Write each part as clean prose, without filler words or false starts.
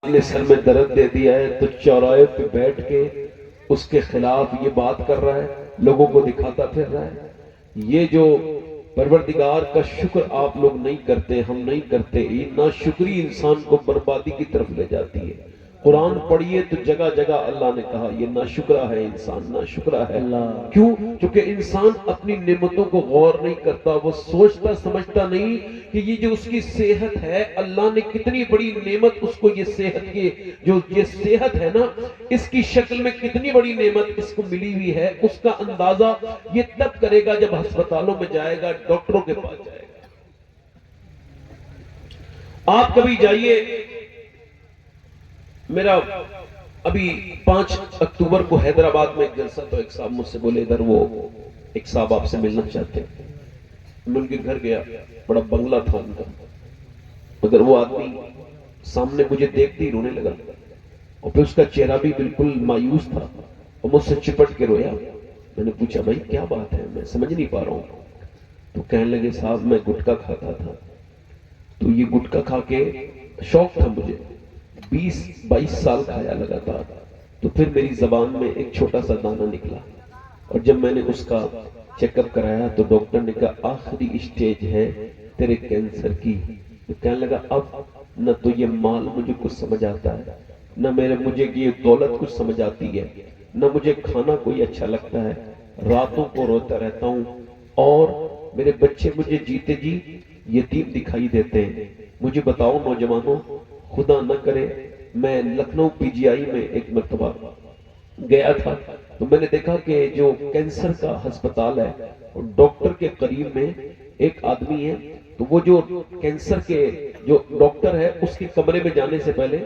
نے سر میں درد دے دیا ہے تو چوراہے پہ بیٹھ کے اس کے خلاف یہ بات کر رہا ہے، لوگوں کو دکھاتا پھر رہا ہے۔ یہ جو پروردگار کا شکر آپ لوگ نہیں کرتے، ہم نہیں کرتے، یہ ناشکری انسان کو بربادی کی طرف لے جاتی ہے۔ قرآن پڑھیے تو جگہ جگہ اللہ نے کہا یہ ناشکرا ہے انسان، ناشکرا ہے۔ کیوں؟ کیونکہ انسان اپنی نعمتوں کو غور نہیں کرتا، وہ سوچتا سمجھتا نہیں کہ یہ جو اس کی صحت ہے، اللہ نے کتنی بڑی نعمت اس کو یہ صحت کی، جو یہ صحت ہے نا، اس کی شکل میں کتنی بڑی نعمت اس کو ملی ہوئی ہے، اس کا اندازہ یہ تب کرے گا جب ہسپتالوں میں جائے گا، ڈاکٹروں کے پاس جائے گا۔ آپ کبھی جائیے، میرا ابھی 5 اکتوبر کو حیدرآباد میں ایک جلسہ، تو ایک صاحب مجھ سے بولے ادھر وہ ایک صاحب آپ سے ملنا چاہتے ہیں۔ میں ان کے گھر گیا، بڑا بنگلہ تھا ان کا، مگر وہ آدمی سامنے مجھے دیکھتے ہی رونے لگا، اور پھر اس کا چہرہ بھی بالکل مایوس تھا، اور مجھ سے چپٹ کے رویا۔ میں نے پوچھا بھائی کیا بات ہے، میں سمجھ نہیں پا رہا ہوں۔ تو کہنے لگے صاحب میں گٹکا کھاتا تھا، تو یہ گٹکا کھا کے شوق تھا مجھے، 20-22 سال کھایا لگاتار، تو پھر میری زبان میں ایک چھوٹا سا دانہ نکلا، اور جب میں نے اس کا چیک اپ کرایا تو ڈاکٹر نے کہا آخری اسٹیج ہے تیرے کینسر کی۔ تو کہنے لگا اب نہ تو یہ مال مجھے کچھ سمجھ آتا ہے، نہ مجھے یہ دولت کچھ سمجھ آتی ہے، نہ مجھے کھانا کوئی اچھا لگتا ہے، راتوں کو روتا رہتا ہوں، اور میرے بچے مجھے جیتے جی یتیم دکھائی دیتے ہیں۔ مجھے بتاؤ نوجوانوں، خدا نہ کرے، میں لکھنؤ پی جی آئی میں ایک مرتبہ گیا تھا، تو میں نے دیکھا کہ جو کینسر کا ہسپتال ہے، اور ڈاکٹر کے قریب میں ایک آدمی ہے، تو وہ جو کینسر کے جو ڈاکٹر ہے اس کے کمرے میں جانے سے پہلے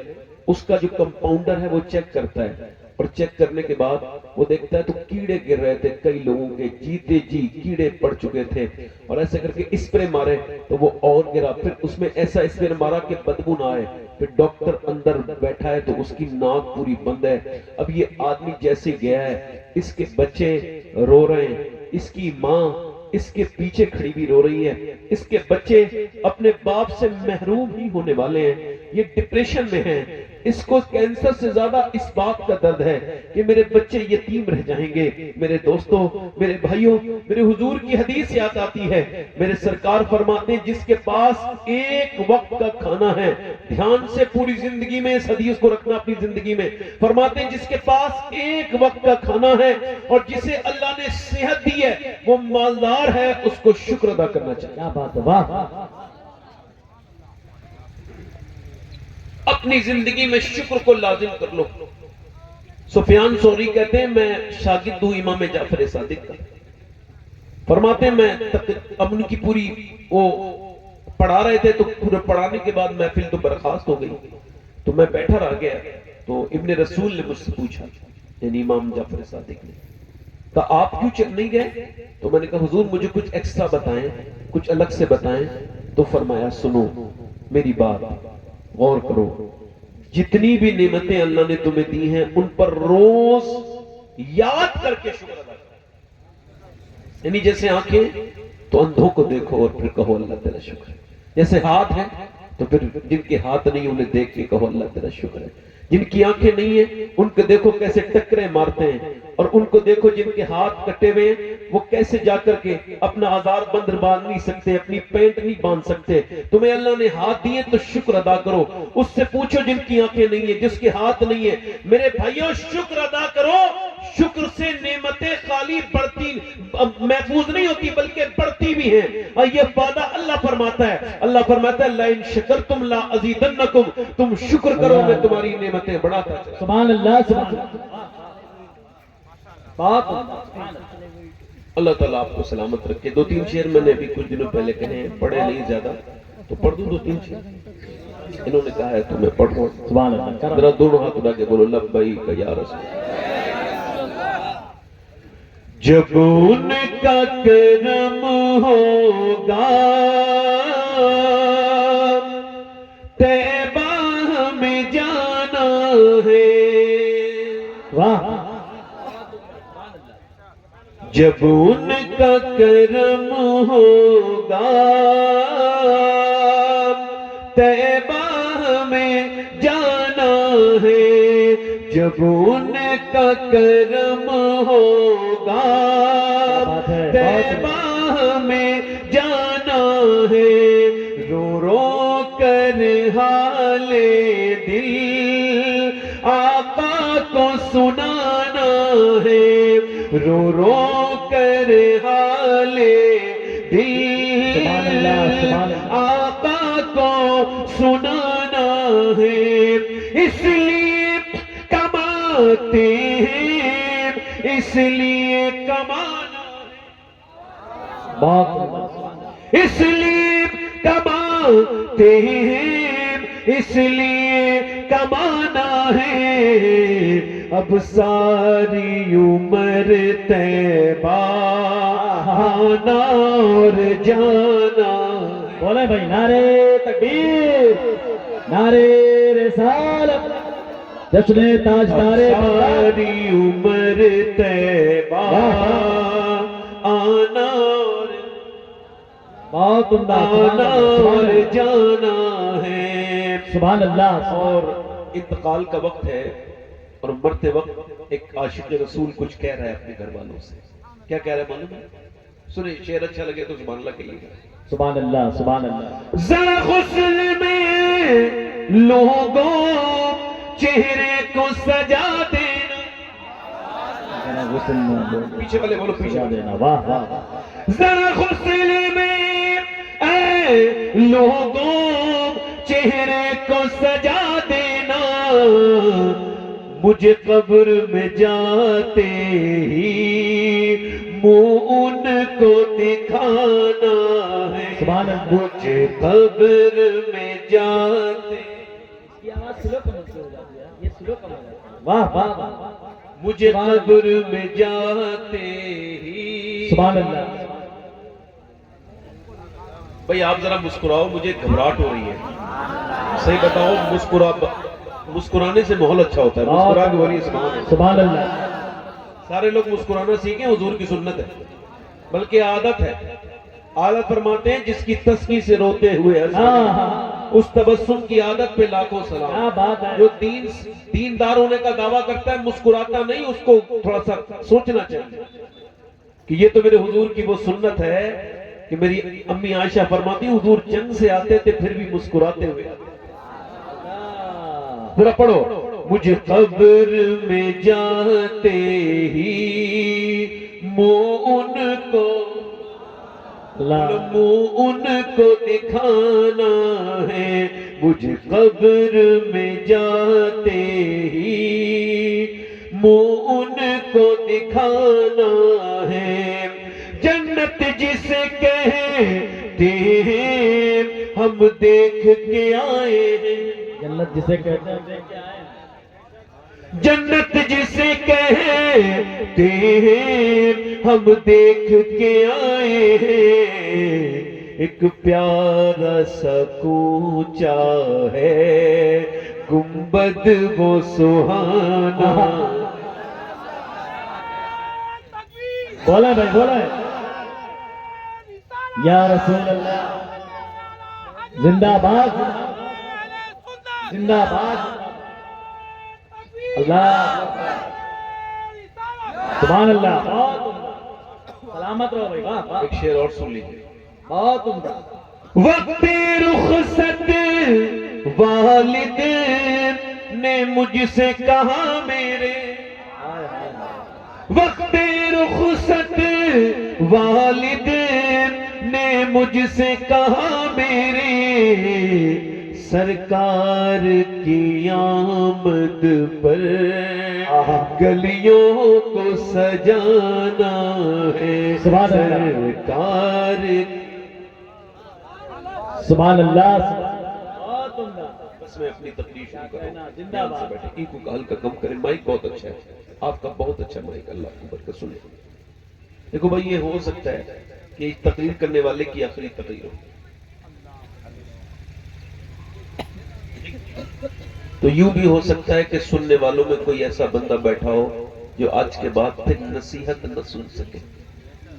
اس کا جو کمپاؤنڈر ہے وہ چیک کرتا ہے، اور چیک کرنے کے بعد وہ دیکھتا ہے تو کیڑے گر رہے تھے، کئی لوگوں کے جیتے جی کیڑے پڑ چکے تھے، اور ایسے کر کے اسپرے مارے تو وہ اور گرا، پھر اس میں ایسا اسپرے مارا کہ بدبو نہ آئے، پھر ڈاکٹر اندر بیٹھا ہے تو اس کی ناک پوری بند ہے۔ اب یہ آدمی جیسے گیا ہے، اس کے بچے رو رہے ہیں، اس کی ماں اس کے پیچھے کھڑی بھی رو رہی ہے، اس کے بچے اپنے باپ سے محروم ہی ہونے والے ہیں، یہ ڈپریشن میں ہیں۔ اس کو کینسر سے زیادہ اس بات کا درد ہے کہ میرے بچے یتیم رہ جائیں گے۔ میرے دوستوں، میرے بھائیوں، میرے حضور کی حدیث یاد آتی ہے، میرے سرکار فرماتے ہیں جس کے پاس ایک وقت کا کھانا ہے، دھیان سے پوری زندگی میں اس حدیث کو رکھنا اپنی زندگی میں، فرماتے ہیں جس کے پاس ایک وقت کا کھانا ہے اور جسے اللہ نے صحت دی ہے، وہ مالدار ہے، اس کو شکر ادا کرنا چاہیے۔ کیا بات ہے، واہ! اپنی زندگی میں شکر کو لازم کر لو۔ سفیان ثوری کہتے ہیں میں شاگرد ہوں امام جعفر صادق کا، فرماتے ہیں میں اب ان کی پوری وہ پڑھا رہے تھے، تو پورے پڑھانے کے بعد محفل تو برخاست ہو گئی، تو میں بیٹھا رہ گیا، تو ابن رسول نے مجھ سے پوچھا، یعنی امام جعفر صادق نے کہا آپ کیوں نہیں گئے؟ تو میں نے کہا حضور مجھے کچھ ایکسٹرا بتائیں، کچھ الگ سے بتائیں۔ تو فرمایا سنو میری بات، غور کرو، جتنی بھی نعمتیں اللہ نے تمہیں دی ہیں ان پر روز یاد کر کے شکر ادا کرو۔ یعنی جیسے آنکھیں تو اندھوں کو دیکھو اور پھر کہو اللہ تیرا شکر ہے، جیسے ہاتھ ہیں تو پھر جن کے ہاتھ نہیں انہیں دیکھ کے کہو اللہ تیرا شکر ہے، جن کی آنکھیں نہیں ہیں ان کو دیکھو کیسے ٹکریں مارتے ہیں، اور ان کو دیکھو جن کے ہاتھ کٹے ہوئے ہیں وہ کیسے جا کر کے اپنا آزار بند باندھ نہیں سکتے، اپنی پینٹ نہیں باندھ سکتے۔ تمہیں اللہ نے ہاتھ دیے تو شکر ادا کرو۔ اس سے پوچھو جن کی آنکھیں نہیں ہیں، جس کے ہاتھ نہیں ہیں، میرے بھائیوں شکر ادا کرو۔ شکر سے نعمتیں خالی بڑھتی محفوظ نہیں ہوتی بلکہ بڑھتی بھی ہیں، اور یہ وعدہ اللہ فرماتا ہے، اللہ فرماتا ہے لَإِن شَكَرْتُمْ لَأَزِيدَنَّكُمْ، تم شکر کرو میں تمہاری نعمتیں بڑھاتا چلا۔ سبحان اللہ، سبحان اللہ، اللہ تعالیٰ آپ کو سلامت رکھے۔ 2-3 شعر میں نے ابھی کچھ دنوں پہلے کہے ہیں، پڑھے نہیں زیادہ تو پڑھ دوں 2-3 شعر، انہوں نے کہا ہے تو میں پڑھ رہا ہوں۔ سبحان اللہ، ذرا دونوں ہاتھ اٹھا کے بولو لبیک یا رسول اللہ۔ جب ان کا کرم ہوگا طیبہ ہمیں جانا ہے، واہ! جب ان کا کرم ہوگا طیبہ ہمیں جانا ہے جب ان کا کرم ہوگا طیبہ میں جانا ہے رو رو کر حال دل آقا کو سنانا ہے رو رو کر حال دل آقا کو سنانا ہے اس لیے کماتے ہیں اس لیے کمانا اس لیے کماتے ہیں اس لیے کمانا ہے اب ساری عمر طیبہ آنا اور جانا بولے بھائی نعرے تکبیر نعرے رسالت جشن تاجدار ساری عمر طیبہ آنا بہت عمدہ آنا اور جانا ہے سبحان اللہ اور انتقال کا وقت ہے اور مرتے وقت ایک عاشق رسول کچھ کہہ رہا ہے اپنے گھر والوں سے کیا کہہ رہا ہے معلوم ہے سنیں شعر اچھا لگے تو سبحان اللہ کہیے گا سبحان اللہ سبحان اللہ ذرا غسل میں لوگوں چہرے کو سجا دینا پیچھے والے بولو پیچھے والے دینا واہ واہ ذرا غسل میں اے لوگوں چہرے کو سجا دینا مجھے قبر میں جاتے ہی منہ ان کو دکھانا ہے سبحان اللہ مجھے قبر میں جاتے واہ واہ واہ مجھے قبر میں جاتے ہی سبحان اللہ بھئی آپ ذرا مسکراؤ مجھے گھبراہٹ ہو رہی ہے صحیح بتاؤ مسکرانے سے ماحول اچھا ہوتا ہے مسکرا کے بولیے سبحان اللہ سارے لوگ مسکرانا سیکھیں حضور کی سنت ہے بلکہ عادت ہے عادت فرماتے ہیں جس کی تسکی سے روتے ہوئے اس تبسم کی عادت پہ لاکھوں سلام جو دیندار ہونے کا دعویٰ کرتا ہے مسکراتا نہیں اس کو تھوڑا سا سوچنا چاہیے کہ یہ تو میرے حضور کی وہ سنت ہے کہ میری امی عائشہ فرماتی حضور جنگ سے آتے تھے پھر بھی مسکراتے ہوئے آتے ذرا پڑھو مجھے قبر میں جاتے ہی منہ ان کو دکھانا ہے مجھے قبر میں جاتے ہی منہ ان کو دکھانا ہے جنت جسے کہتے ہیں ہم دیکھ کے آئے ہیں جنت جسے کہتے ہیں دیکھ کے آئے جنت جسے کہتے ہیں ہم دیکھ کے آئے ہیں ایک پیارا سا کوچا ہے گنبد وہ سہانا بولے بھائی بولے یا رسول اللہ زندہ باد زندہ باد اللہ سبحان اللہ سلامت رہو بھائی واہ واہ ایک شعر اور سن لیجیے بہت عمدہ وقت رخصت والد نے مجھ سے کہا میرے وقت رخصت والد نے مجھ سے کہا میرے سرکار کی آمد پر گلیوں کو سجانا ہے سرکار سبحان اللہ بس میں اپنی تقریر شروع کروں زندہ باد بیٹھے ایکو کا ہلکا کم کریں مائک بہت اچھا ہے آپ کا بہت اچھا مائک اللہ کو برکت سنے دیکھو بھائی یہ ہو سکتا ہے کہ تقریر کرنے والے کی آخری تقریر ہو تو یوں بھی ہو سکتا ہے کہ سننے والوں میں کوئی ایسا بندہ بیٹھا ہو جو آج کے بعد پھر نصیحت نہ سن سکے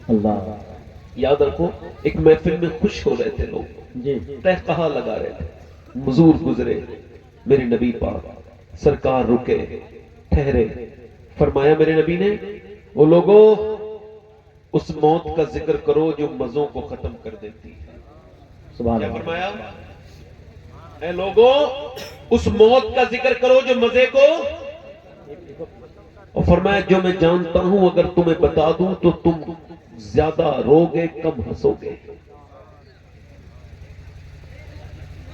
اللہ یاد رکھو ایک محفل میں خوش ہو رہے تھے لوگ جی تہقہا لگا رہے تھے حضور گزرے میرے نبی پاک سرکار رکے، ٹھہرے، فرمایا میرے نبی نے، وہ لوگوں اس موت کا ذکر کرو جو مزوں کو ختم کر دیتی ہے۔ سبحان کیا اللہ۔ فرمایا؟ اے لوگوں اس موت کا ذکر کرو جو مزے کو، اور فرمایا جو میں جانتا ہوں اگر تمہیں بتا دوں تو تم زیادہ رو گے کم ہنسو گے۔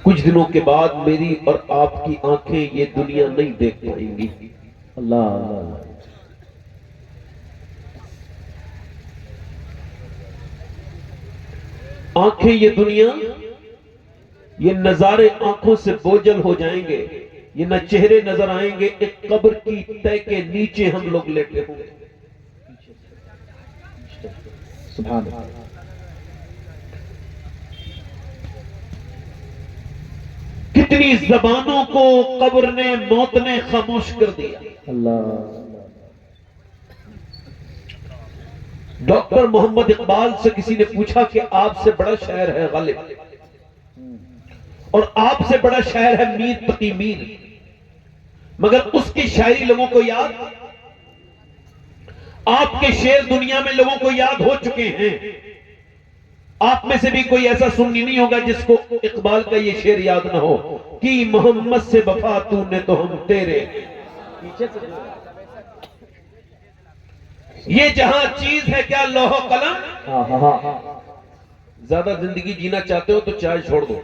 کچھ دنوں کے بعد میری اور آپ کی آنکھیں یہ دنیا نہیں دیکھ پائیں گی۔ اللہ اللہ۔ آنکھیں یہ دنیا، یہ نظارے آنکھوں سے بوجھل ہو جائیں گے، یہ نہ چہرے نظر آئیں گے، ایک قبر کی تہ کے نیچے ہم لوگ لیٹے ہوں گے۔ سبحان اللہ۔ کتنی زبانوں کو قبر نے، موت نے خاموش کر دیا۔ اللہ۔ ڈاکٹر محمد اقبال سے کسی نے پوچھا کہ آپ سے بڑا شاعر ہے غالب، اور آپ سے بڑا شاعر ہے میر تقی میر، مگر اس کی شاعری لوگوں کو یاد، آپ کے شعر دنیا میں لوگوں کو یاد ہو چکے ہیں۔ آپ میں سے بھی کوئی ایسا سنی نہیں ہوگا جس کو اقبال کا یہ شعر یاد نہ ہو کہ محمد سے وفا تو نے تو ہم تیرے، یہ جہاں چیز ہے کیا لوح و قلم۔ زیادہ زندگی جینا چاہتے ہو تو چائے چھوڑ دو،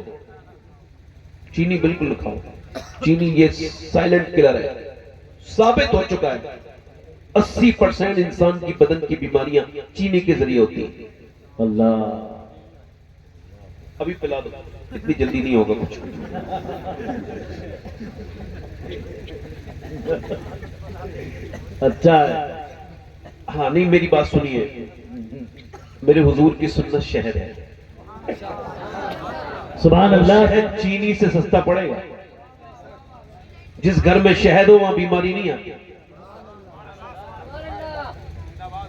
چینی بالکل نہ کھاؤ، چینی یہ سائلنٹ کلر ہے، ثابت ہو چکا ہے۔ 80% انسان کی بدن کی بیماریاں چینی کے ذریعے ہوتی ہیں۔ اللہ۔ ابھی پلا دو، اتنی جلدی نہیں ہوگا کچھ۔ اچھا ہے۔ ہاں نہیں، میری بات سنیے، میرے حضور کی سنت شہد ہے، سبحان اللہ۔ شہد چینی سے سستا پڑے گا۔ جس گھر میں شہد ہو وہاں بیماری نہیں آتی۔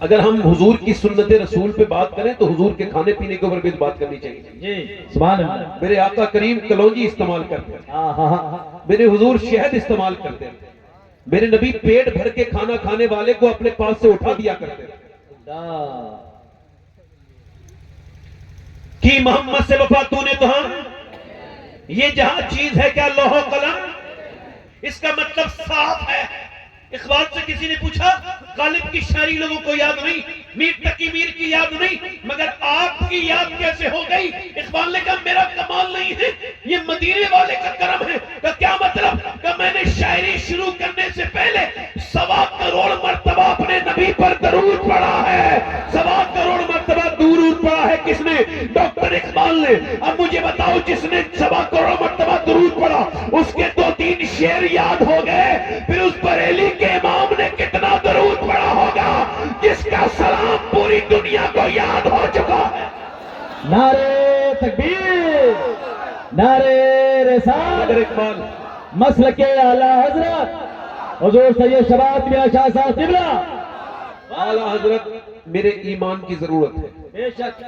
اگر ہم حضور کی سنت رسول پہ بات کریں تو حضور کے کھانے پینے کے اوپر بھی بات کرنی چاہیے۔ جی سبحان اللہ۔ میرے آقا کریم کلونجی استعمال کرتے ہیں، میرے حضور شہد استعمال کرتے ہیں، میرے نبی پیٹ بھر کے کھانا کھانے والے کو اپنے پاس سے اٹھا دیا کرتے ہیں۔ کہ محمد سے وفا تو نے تو ہم، یہ جہاں چیز ہے کیا لوح و قلم، اس کا مطلب صاف ہے۔ اقبال سے کسی نے پوچھا غالب کی شاعری لوگوں کو یاد نہیں، میر تقی میر کی یاد نہیں، مگر آپ کی یاد کیسے ہو گئی؟ اقبال نے کہا میرا کمال نہیں ہے، یہ مدینے والے کا کرم ہے۔ کہ کیا مطلب؟ کہ میں نے شاعری شروع کرنے سے پہلے 1.25 کروڑ مرتبہ اپنے نبی پر درود پڑھا ہے۔ 1.25 کروڑ مرتبہ درود پڑھا ہے کس نے؟ ڈاکٹر اقبال نے۔ اب مجھے بتاؤ جس نے 1.25 کروڑ مرتبہ درود پڑھا اس کے 2-3 شعر یاد ہو گئے، پھر اس بریلی کے امام نے کتنا درود پڑھا ہوگا جس کا سلام پوری دنیا کو یاد ہو چکا ہے۔ نعرے تکبیر، نعرے رسالت، اقبال مسلک اعلیٰ حضرت حضور سید شباب میاں شاہ صاحب قبلہ۔ اعلیٰ حضرت میرے ایمان کی ضرورت ہے۔ بے شک،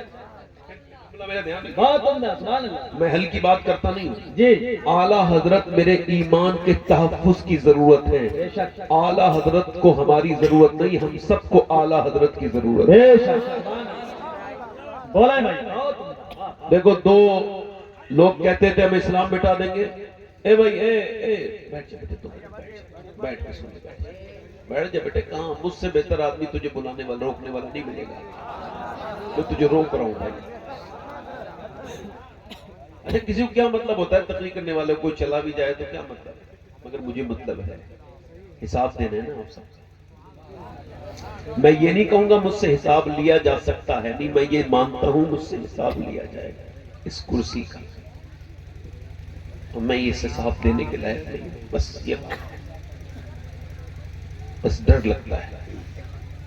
میرا دھیان رکھیں، بہت عمدہ، سبحان اللہ۔ میں ہلکی بات کرتا نہیں ہوں۔ جی اعلیٰ حضرت میرے ایمان کے تحفظ کی ضرورت ہے۔ بے شک، اعلیٰ حضرت کو ہماری ضرورت نہیں، ہم سب کو اعلیٰ حضرت کی ضرورت ہے۔ بے شک، سبحان اللہ۔ بولا ہے بھائی، بہت عمدہ۔ دیکھو 2 لوگ کہتے تھے ہم اسلام مٹا دیں گے۔ اے بھائی اے بیٹھ جا بیٹے، بیٹھ کے سن لے، بیٹھ جا بیٹے۔ کہاں مجھ سے بہتر آدمی تجھے بلانے والا روکنے والا نہیں ملے گا، میں تجھے روک رہا ہوں بھائی۔ اچھا کسی کو کیا مطلب ہوتا ہے تقریر کرنے والے کوئی چلا بھی جائے تو کیا مطلب ہے، مگر مجھے مطلب ہے، حساب دینا ہے نا آپ سب۔ میں یہ نہیں کہوں گا مجھ سے حساب لیا جا سکتا ہے، نہیں، میں یہ مانتا ہوں مجھ سے حساب لیا جائے گا اس کرسی کا، اور میں یہ حساب دینے کے لائق نہیں ہوں۔ بس یہ بات، بس ڈر لگتا ہے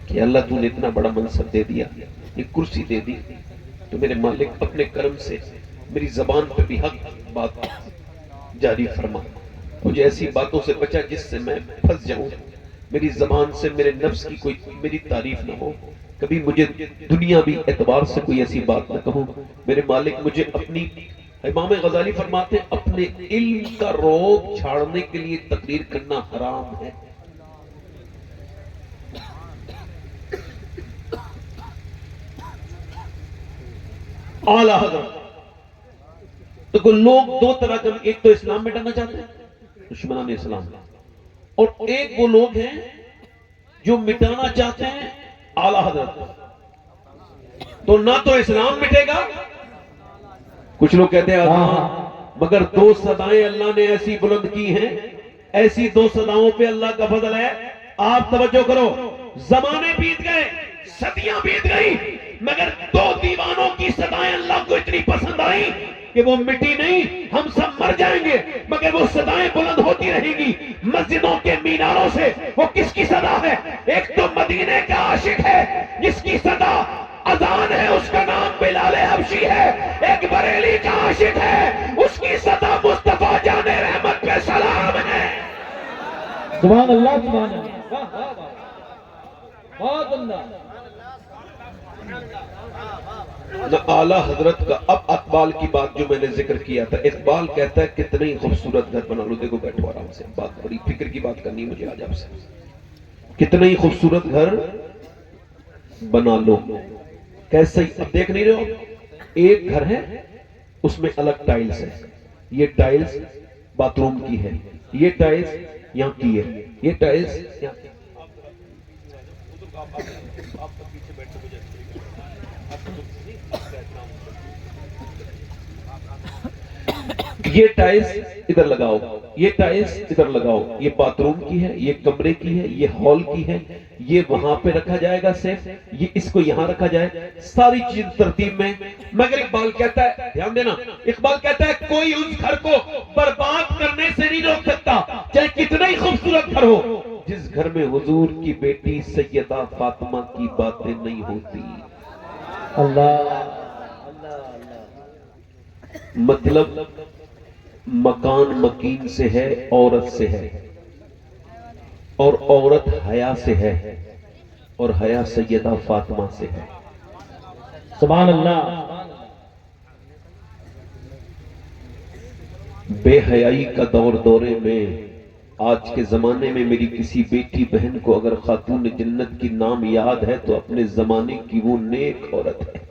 کہ اللہ تو نے اتنا بڑا منصب دے دیا، یہ کرسی دے دی، تو میرے مالک اپنے کرم سے میری زبان پہ بھی حق بات جاری فرما، مجھے ایسی باتوں سے بچا جس سے میں پھنس جاؤں، میری زبان سے میرے نفس کی کوئی میری تعریف نہ ہو، کبھی مجھے دنیا بھی اعتبار سے کوئی ایسی بات نہ کہوں۔ میرے مالک مجھے اپنی امام غزالی فرماتے ہیں اپنے علم کا روب چھاڑنے کے لیے تقریر کرنا حرام ہے. اعلی حضرت تو کوئی لوگ دو طرح کے، ایک تو اسلام مٹانا چاہتے ہیں دشمنان اسلام، اور ایک وہ لوگ ہیں جو مٹانا چاہتے ہیں اعلی حضرت. تو نہ تو اسلام مٹے گا، کچھ لوگ کہتے ہیں ہاں مگر دو صدائیں اللہ نے ایسی بلند کی ہیں، ایسی دو صداؤں پہ اللہ کا فضل ہے. آپ توجہ کرو، زمانے بیت گئے، صدیاں بیت گئی، مگر دو دیوانوں کی صدائیں اللہ کو اتنی پسند آئی کہ وہ مٹی نہیں. ہم سب مر جائیں گے مگر وہ صدائیں بلند ہوتی رہیں گی مسجدوں کے میناروں سے. وہ کس کی صدا ہے؟ ایک تو مدینے کا عاشق ہے جس کی صدا اذان ہے، اس کا نام بلال حبشی ہے. ایک بریلی کا عاشق ہے، اس کی صدا مصطفیٰ جان رحمت پہ سلام ہے. سبحان اللہ، سبحان اللہ، واہ واہ واہ، بہت عمدہ. اعلیٰ حضرت کا اب اقبال کی بات جو میں نے ذکر کیا تھا، اقبال کہتا ہے کتنے ہی خوبصورت گھر بنا لو. دیکھو بیٹھو آرام سے، بات بڑی فکر کی بات کرنی مجھے آج آپ سے. کتنے ہی خوبصورت گھر بنا لو، کیسے ہی اب دیکھ نہیں رہے ہو، ایک گھر ہے اس میں الگ ٹائلز ہے، یہ ٹائلز باتھ روم کی ہے، یہ ٹائلز یہاں کی ہے، یہ ٹائلز یہاں کی. یہ ٹائلز ادھر لگاؤ، یہ ٹائلز ادھر لگاؤ، یہ باتھ روم کی ہے، یہ کمرے کی ہے، یہ ہال کی ہے، یہ وہاں پہ رکھا جائے گا سیف، یہ اس کو یہاں رکھا جائے، ساری چیز ترتیب میں. مگر اقبال کہتا ہے، دھیان دینا، اقبال کہتا ہے کوئی اس گھر کو برباد کرنے سے نہیں روک سکتا چاہے کتنا ہی خوبصورت گھر ہو جس گھر میں حضور کی بیٹی سیدہ فاطمہ کی باتیں نہیں ہوتی. اللہ. مطلب مکان مکین سے ہے، عورت سے ہے، اور عورت حیا سے ہے، اور حیا سیدہ فاطمہ سے ہے. سبحان اللہ. بے حیائی کا دورے میں آج کے زمانے میں میری کسی بیٹی بہن کو اگر خاتون جنت کی نام یاد ہے تو اپنے زمانے کی وہ نیک عورت ہے.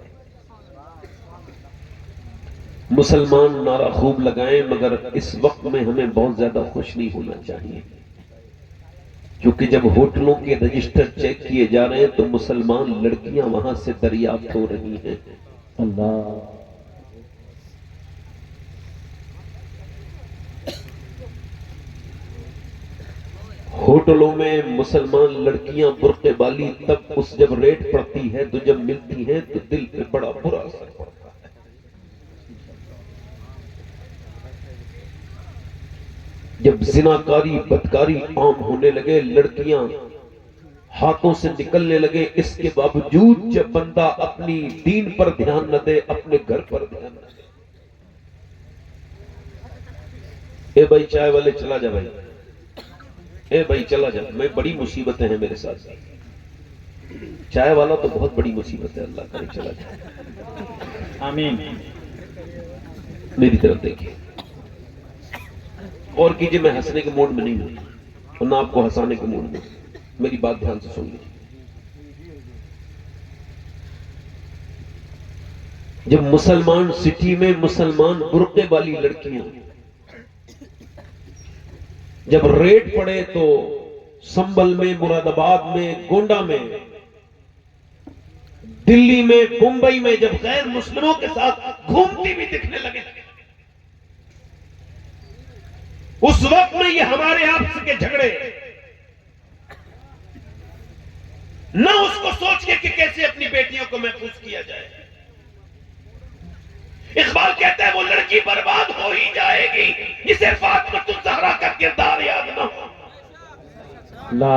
مسلمان نعرہ خوب لگائیں مگر اس وقت میں ہمیں بہت زیادہ خوش نہیں ہونا چاہیے، کیونکہ جب ہوٹلوں کے رجسٹر چیک کیے جا رہے ہیں تو مسلمان لڑکیاں وہاں سے دریافت ہو رہی ہیں. اللہ. ہوٹلوں میں مسلمان لڑکیاں برقع والی تب اس جب ریٹ پڑتی ہے تو جب ملتی ہیں تو دل پہ بڑا برا اثر پڑتا ہے. جب زناکاری بدکاری عام ہونے لگے، لڑکیاں ہاتھوں سے نکلنے لگے، اس کے باوجود جب بندہ اپنی دین پر دھیان نہ دے، اپنے گھر پر دھیان نہ دے. اے بھائی چائے والے چلا جا بھائی، اے بھائی چلا جا، میں بڑی مصیبتیں ہیں میرے ساتھ. چائے والا تو بہت بڑی مصیبت ہے، اللہ کرے چلا جا. آمین. میری طرف دیکھیے اور کیجئے، میں ہنسنے کے موڈ میں نہیں ہوں اور نہ آپ کو ہنسانے کے موڈ میں. میری بات دھیان سے سن لیجیے. جب مسلمان سٹی میں مسلمان برقعے والی لڑکیاں جب ریٹ پڑے تو سنبل میں، مراد آباد میں، گونڈا میں، دلی میں، ممبئی میں جب غیر مسلموں کے ساتھ گھومتی بھی دکھنے لگے، اس وقت میں یہ ہمارے آپس کے جھگڑے نہ اس کو سوچ کے کہ کیسے اپنی بیٹیوں کو محفوظ کیا جائے. اقبال کہتا ہے وہ لڑکی برباد ہو ہی جائے گی جسے فاطمہ الزہرا کا کردار یاد نہ ہو. لا.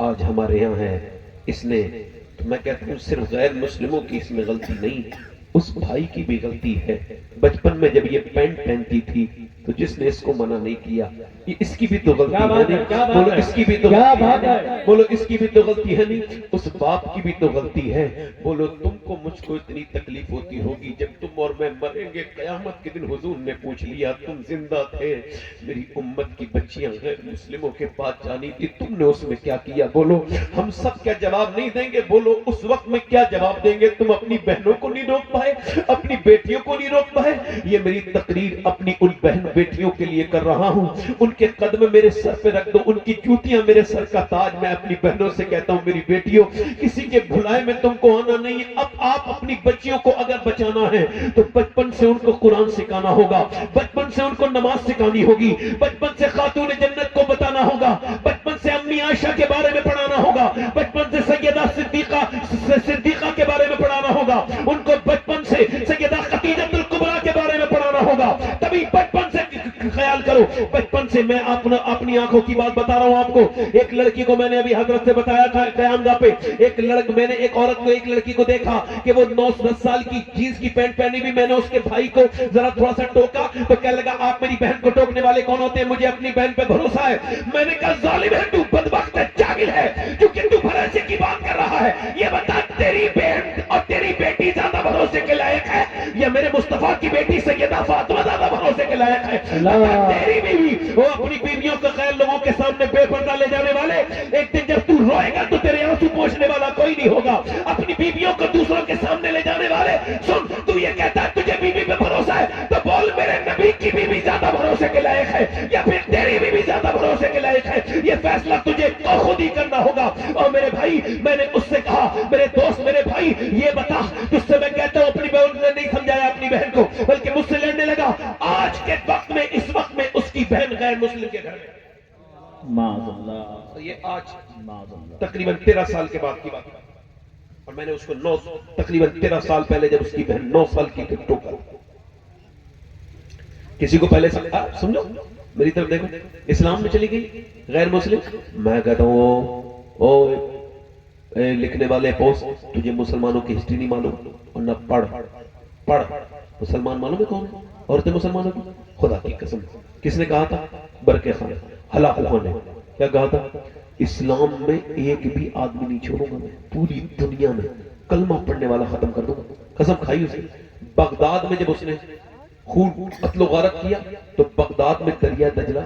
آج ہمارے یہاں ہے، اس نے، تو میں کہتا ہوں صرف غیر مسلموں کی اس میں غلطی نہیں، اس بھائی کی بھی غلطی ہے۔ بچپن میں جب یہ پینٹ پہنتی تھی تو جس نے اس کو منع نہیں کیا، یہ اس کی بھی تو غلطی کیا ہے بات ہے، نہیں؟ کیا بات بولو ہے، اس کی بھی تو کیا غلطی بات ہے ہے۔ نہیں؟ بولو اس کی بھی تو غلطی ہے نہیں؟ اس باپ کی بھی تو غلطی ہے۔ بولو تم کو مجھ کو اتنی تکلیف ہوتی ہوگی جب تم اور میں مریں گے، قیامت کے دن حضور نے پوچھ لیا تم زندہ تھے، میری امت کی بچیاں غیر مسلموں کے پاس جانی تھی، تم نے اس میں کیا کیا؟ بولو ہم سب کیا جواب نہیں دیں گے؟ بولو اس وقت میں کیا جواب دیں گے؟ تم اپنی بہنوں کو نہیں روک پائے، اپنی بیٹیوں کو نہیں روک پائے۔ یہ میری تقریر اپنی ان بہن بیٹیوں کے لیے کر رہا ہوں، ان کے قدم میرے سر پہ رکھ دو، ان کی جوتیاں میرے سر کا تاج۔ میں اپنی بہنوں سے کہتا ہوں میری بیٹیوں، کسی کے بھلائے میں تم کو آنا نہیں ہے۔ اب آپ اپنی بچیوں کو اگر بچانا ہے تو بچپن سے ان کو قرآن سکھانا ہوگا، بچپن سے ان کو نماز سکھانی ہوگی، بچپن سے خاتون جنت کو بتانا ہوگا، بچپن سے امی عائشہ کے بارے میں پڑھانا ہوگا، بچپن سے سیدہ صدیقہ کے بارے میں پڑھانا ہوگا، ان کو بچپن سے سیدہ خدیجہ الکبریٰ کے بارے میں پڑھانا ہوگا۔ تبھی بچپن سے خیال کرو، بچپن سے میں اپنی آنکھوں کی بات بتا رہا ہوں آپ کو۔ ایک لڑکی کو میں نے ابھی حضرت سے بتایا تھا قیام گاہ پہ، میں نے ایک عورت کو، ایک لڑکی کو دیکھا کہ وہ 9-10 سال کی جینس کی پینٹ پہنی ہوئی۔ میں نے اس کے بھائی کو ذرا تھوڑا سا ٹوکا تو کہنے لگا آپ میری بہن کو ٹوکنے والے کون ہوتے ہیں؟ مجھے اپنی بہن پہ بھروسہ ہے۔ میں نے کہا ظالم ہے تو، بدبخت ہے، جاہل ہے، کیونکہ تو بھروسے کی بات کر رہا ہے۔ یہ بتا تیری بہن اور تیری بیٹی زیادہ بھروسے کے لائق ہے یا میرے مصطفیٰ کی بیٹی سیدہ فاطمہ زیادہ بھروسے کے لائق ہے؟ تیری بیوی، وہ اپنی بیویوں کو غیر لوگوں کے سامنے بے پردہ لے جانے والے، ایک دن جب تو روئے گا تو تیرے آنسو پوچھنے والا کوئی نہیں ہوگا۔ اپنی بیویوں کو دوسروں کے سامنے لے جانے والے، سن تو یہ کہتا ہے تجھے بیوی پہ بھروسہ ہے تو بول میرے نبی کی بیوی زیادہ بھروسے کے لائق ہے یا پھر تیری بیوی زیادہ بھروسے کے لائق ہے؟ یہ فیصلہ تجھے خود ہی کرنا ہوگا۔ اور میرے بھائی، میں نے اس سے کہا میرے دوست، میرے بھائی یہ بتا، تجھ سے میں کہتا ہوں اپنی بہن نے نہیں سمجھایا اپنی بہن کو، بلکہ مجھ سے لڑنے لگا۔ آج کے وقت میں، اس وقت میں اس کی بہن غیر مسلم کے گھر میں، معاذ اللہ، تو یہ آج معاذ اللہ۔ تقریباً 13 سال کے بعد کی بات ہے، اور میں نے اس کو تقریباً 13 سال پہلے جب اس کی بہن 9 سال کی تھی ٹوکا۔ کسی کو پہلے سمجھو، میری طرف دیکھو، اسلام میں چلی گئی غیر مسلم، میں کہتا ہوں لکھنے والے پوسٹ، تجھے مسلمانوں کی ہسٹری نہیں معلوم، اور نہ پڑھ مسلمان معلوم ہے کون ہے؟ عورتیں مسلمانوں کی، خدا کی قسم، کس نے کہا تھا؟ برکے خان ہلاکو خان نے کیا کہا تھا؟ اسلام میں ایک بھی آدمی نہیں چھوڑوں گا میں، پوری دنیا میں کلمہ پڑھنے والا ختم کر دوں گا۔ قسم کھائی اس نے۔ بغداد میں جب اس نے خون قتل و غارت کیا تو بغداد میں دریا دجلہ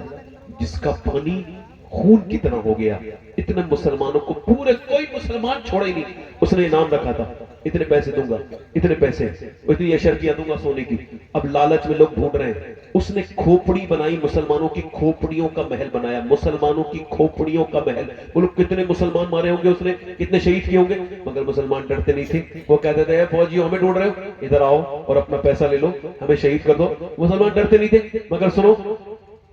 جس کا پانی خون کی طرح ہو گیا، اتنے مسلمانوں کو، پورے کوئی مسلمان چھوڑا ہی نہیں۔ اس نے انعام رکھا تھا، اتنے پیسے دوں گا، اتنے پیسے، اتنی اشرفیاں دوں گا سونے کی۔ اب لالچ میں لوگ ڈھونڈ رہے ہیں، اس نے کھوپڑی بنائی، مسلمانوں کی کھوپڑیوں کا محل بنایا، مسلمانوں کی کھوپڑیوں کا محل۔ بولو کتنے مسلمان مارے ہوں گے اس نے، کتنے شہید کیے ہوں گے، مگر مسلمان ڈرتے نہیں تھے۔ وہ کہتے تھے اے فوجیوں ہمیں ڈھونڈ رہے ہو، ادھر آؤ اور اپنا پیسہ لے لو، ہمیں شہید کر دو۔ مسلمان ڈرتے نہیں تھے۔ مگر سنو،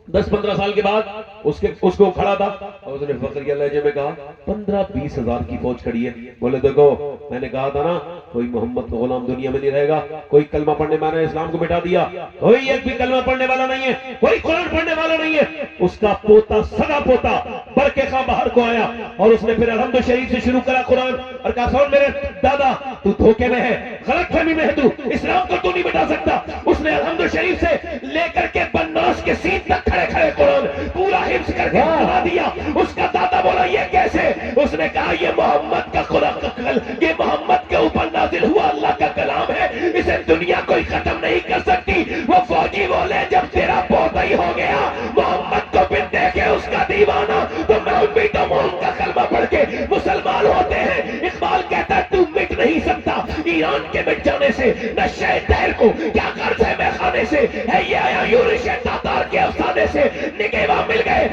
10-15 سال کے بعد اس کو کھڑا تھا اور اس نے فخریہ لہجے میں کہا 15-20 ہزار کی فوج کھڑی ہے۔ بولے دیکھو میں نے کہا تھا نا، کوئی محمد کا غلام دنیا میں نہیں رہے گا، کوئی کلمہ پڑھنے والا، اسلام کو مٹا دیا، کوئی ایک بھی کلمہ پڑھنے والا نہیں ہے، کوئی قرآن پڑھنے والا نہیں ہے۔ اس کا پوتا، سگا پوتا برکے خاں باہر کو آیا اور اس نے پھر الحمد شریف سے شروع کرا قرآن، اور کہا سن میرے دادا تو دھوکے میں ہے، غلط فہمی میں ہے، تو اسلام کو تو نہیں مٹا سکتا۔ اس نے الحمد شریف سے لے کر کے بناس کے سین تک کھڑے کھڑے قرآن پورا حفظ کر کے بنا دیا۔ اس کا دادا بولا یہ کیسے؟ اس نے کہا یہ محمد کا قرآن، یہ محمد کے اوپر نازل ہوا اللہ کا کلام ہے، اسے دنیا کوئی ختم نہیں کر سکتی۔ وہ فوجی بولے جب تیرا پوتا ہی ہو گیا محمد کو بن دیکھے اس کا دیوانہ، تو میں بھی تو ان کا کلمہ پڑھ کے مسلمان ہوتے ہیں۔ اقبال کہتا ہے تو مٹ نہیں سکتا ایران کے مٹ جانے سے، نشہ دہر کو کیا غرض ہے میخانے سے، ہے یہ آیا یورش تاتار کے افسانے سے، نگہباں مل گئے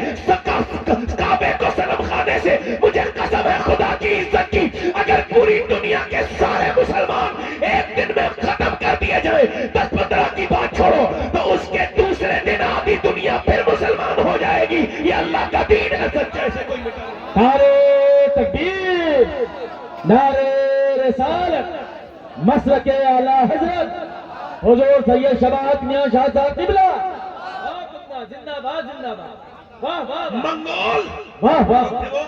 کعبے کو صنم خانے سے۔ مجھے قسم ہے خدا کی عزت کی، اگر پوری دنیا کے سارے مسلمان ایک دن میں ختم کر دیے جائیں، 10-15 کی بات چھوڑو، تو اس کے دوسرے دن آدھی دنیا پھر مسلمان ہو جائے گی۔ یہ اللہ کا دین ہے، سچے سے کوئی مٹا نہیں۔ نعرے تکبیر، نعرے رسالت، مسلک اعلیٰ حضرت حضور سید شفاعت میاں شاہ صاحب قبلہ زندہ باد، زندہ باد، واہ واہ واہ، منگول واہ واہ، دیکھو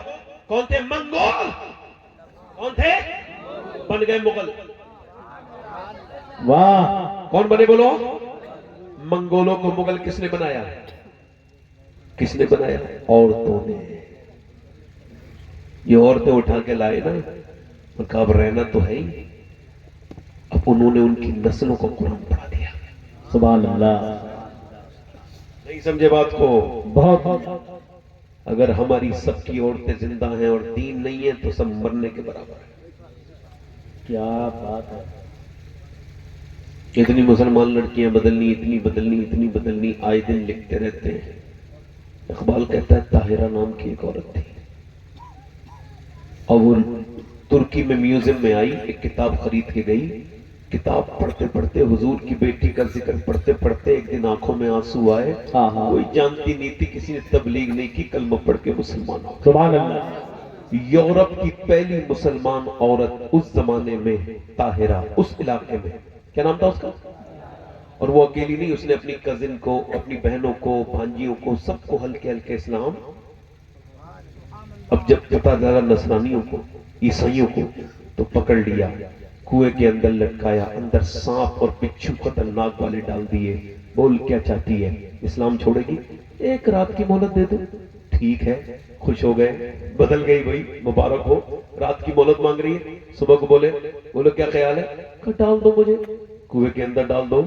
کون تھے؟ منگول. کون تھے؟ بن گئے مغل. واہ کون بنے بولو؟ منگولوں کو مغل کس نے بنایا؟ کس نے بنایا؟ عورتوں نے. یہ عورتیں اٹھا کے لائے نا، ان کا اب رہنا تو ہے ہی. اب انہوں نے ان کی نسلوں کو قرآن پڑھا دیا. سبحان اللہ. نہیں سمجھے بات کو؟ بہت اگر ہماری سب کی عورتیں زندہ ہیں اور دین نہیں ہے تو سب مرنے کے برابر ہے. کیا بات ہے. اتنی مسلمان لڑکیاں بدلنی، اتنی بدلنی، اتنی بدلنی، آئے دن لکھتے رہتے ہیں. اقبال کہتا ہے طاہرہ نام کی ایک عورت تھی اور وہ ترکی میں میوزیم میں آئی، ایک کتاب خرید کے گئی. کتاب پڑھتے پڑھتے حضور کی بیٹی کا ذکر پڑھتے پڑھتے ایک دن آنکھوں میں آنسو آئے. کوئی جانتی نہیں تھی، کسی نے تبلیغ نہیں کی، کلمہ پڑھ کے مسلمان ہو گئے. سبحان اللہ. یورپ کی پہلی مسلمان عورت اس زمانے میں طاہرہ، اس علاقے میں. کیا نام تھا اس کا؟ اور وہ اکیلی نہیں، اس نے اپنی کزن کو، اپنی بہنوں کو، بھانجیوں کو، سب کو ہلکے ہلکے اسلام. اب جب پتہ لگا نصرانیوں کو، عیسائیوں کو، تو پکڑ لیا، کنویں کے اندر لٹکایا، اندر سانپ اور بچھو خطرناک والے ڈال دیے. بول کیا چاہتی ہے؟ اسلام چھوڑے گی؟ ایک رات کی مہلت دے دو. ٹھیک ہے، خوش ہو گئے، بدل گئی بھائی، مبارک ہو. رات کی مہلت مانگ رہی ہے. صبح کو بولے کیا خیال ہے؟ کہ ڈال دو مجھے، کنویں کے اندر ڈال دو.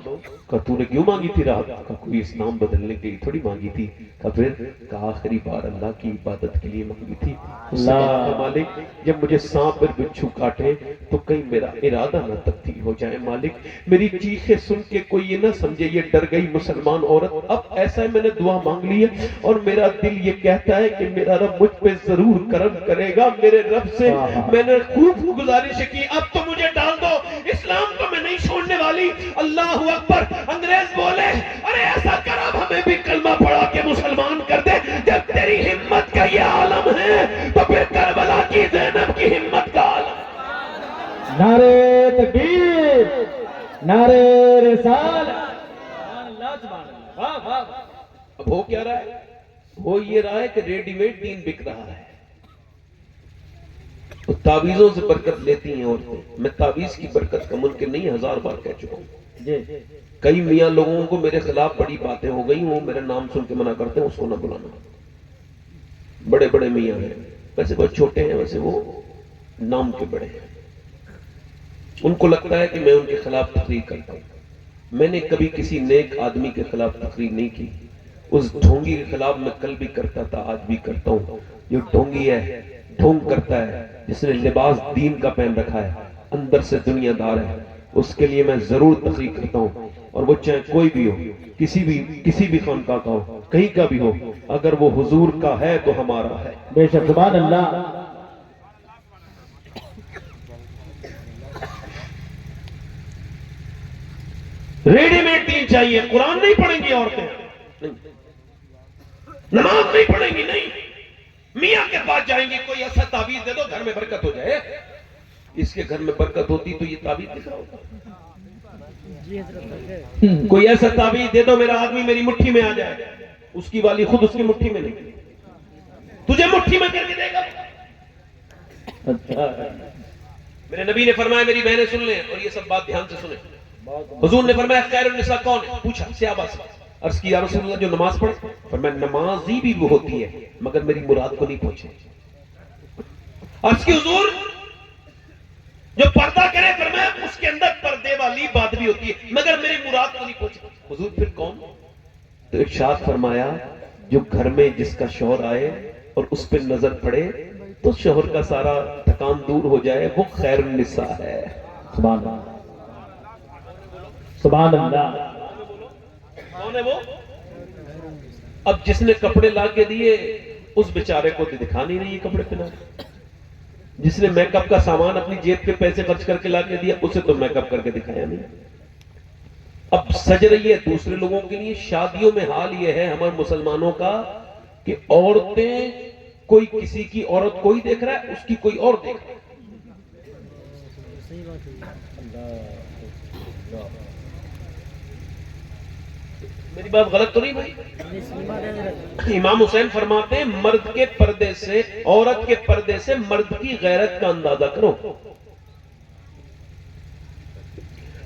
کہ تو نے کیوں مانگی تھی رات؟ کہ کوئی اسلام بدلنے کے لیے تھوڑی مانگی تھی. کہ پھر کہ آخری بار اللہ کی عبادت کے لیے مانگی تھی. اس سے کہا کہ مالک جب مجھے سانپ اور بچھو کاٹے تو کہیں میرا ارادہ نہ تبدیل ہو جائے. مالک میری چیخیں سن کے کوئی یہ نہ سمجھے یہ ڈر گئی مسلمان عورت. اب ایسا ہے میں نے دعا مانگ لی ہے اور میرا دل یہ کہتا ہے کہ میرا رب مجھ پہ ضرور کرم کرے گا. میرے رب سے میں نے خوب گزارش کی اب تو مجھے ڈال دو، اسلام تو میں نہیں چھوڑنے والی. اللہ اکبر. انگریز بولے ارے ایسا کر اب ہمیں بھی کلمہ پڑھا کے مسلمان کر دے. جب تیری ہمت کا یہ عالم ہے تو پھر کربلا کی زینب کی ہمت کا عالم. نعرے تکبیر، نعرے رسالت. سبحان اللہ سبحان اللہ. واہ واہ واہ. اب ہو کیا رہا ہے؟ ہو یہ رہا ہے کہ ریڈی میڈ دین بک رہا ہے. تو تعویذوں سے برکت لیتی ہیں عورتیں. میں تعویذ کی برکت کا منکر نہیں، 1000 بار کہہ چکا ہوں. جی کئی میاں لوگوں کو میرے خلاف بڑی باتیں ہو گئی، وہ میرا نام سن کے منع کرتے ہیں اس کو نہ بلانا. بڑے بڑے میاں ہیں، ویسے بہت چھوٹے ہیں، ویسے وہ نام کے بڑے ہیں. ان کو لگتا ہے کہ میں ان کے خلاف تقریر کرتا ہوں. میں نے کبھی کسی نیک آدمی کے خلاف تقریر نہیں کی. اس ڈھونگی کے خلاف میں کل بھی کرتا تھا، آج بھی کرتا ہوں. جو ڈھونگی ہے، ڈھونگ کرتا ہے، جس نے لباس دین کا پہن رکھا ہے، اندر سے دنیا دار ہے، اس کے لیے میں ضرور تقریر کرتا ہوں. اور وہ چاہے کوئی بھی ہو، کسی بھی خانقاہ کا ہو، کہیں کا بھی ہو، اگر وہ حضور کا ہے تو ہمارا ہے. بے شک. سبحان اللہ. ریڈی میڈ دین چاہیے. قرآن نہیں پڑھیں گی عورتیں، نماز نہیں پڑھیں گی، نہیں. میاں کے پاس جائیں گی، کوئی ایسا تعویذ دے دو گھر میں برکت ہو جائے. اس کے گھر میں برکت ہوتی تو یہ تعویذ دکھ رہا ہوتا. کوئی ایسا تعویذ دے دو میرا آدمی میری مٹھی میں آ جائے، اس کی والی خود اس کی مٹھی میں نہیں، تجھے مٹھی میں کر کے دے گا. میرے نبی نے فرمایا، میری بہنیں سن لیں اور یہ سب بات دھیان سے سنیں. حضور نے فرمایا خیر النساء کون ہے؟ پوچھا صحابہ سے. عرض کی یا رسول اللہ جو نماز پڑھے. فرمایا نمازی بھی وہ ہوتی ہے مگر میری مراد کو نہیں پہنچے. عرض کی حضور جو پردہ کرے، فرمایا اس کے اندر پردے والی بات بھی ہوتی ہے مگر میری مراد کو نہیں پہنچے. حضور پھر کون؟ تو ارشاد فرمایا جو گھر میں جس کا شوہر آئے اور اس پہ نظر پڑے تو شوہر کا سارا تکان دور ہو جائے، وہ خیر النساء ہے. سبحان اللہ. سبحان اللہ. کون ہے وہ؟ اب جس نے کپڑے لا کے دیے اس بیچارے کو تو دکھانی نہیں ہے کپڑے پہنا. جس نے میک اپ کا سامان اپنی جیب کے پیسے خرچ کر کے لا کے دیا اسے تو میک اپ کر کے دکھایا نہیں. اب سج رہی ہے دوسرے لوگوں کے لیے. شادیوں میں حال یہ ہے ہمارے مسلمانوں کا کہ عورتیں، کوئی کسی کی عورت کوئی دیکھ رہا ہے، اس کی کوئی اور دیکھ رہا ہے. میری بات غلط تو نہیں بھائی؟ امام حسین فرماتے ہیں مرد کے پردے سے، عورت کے پردے سے مرد کی غیرت کا اندازہ کرو۔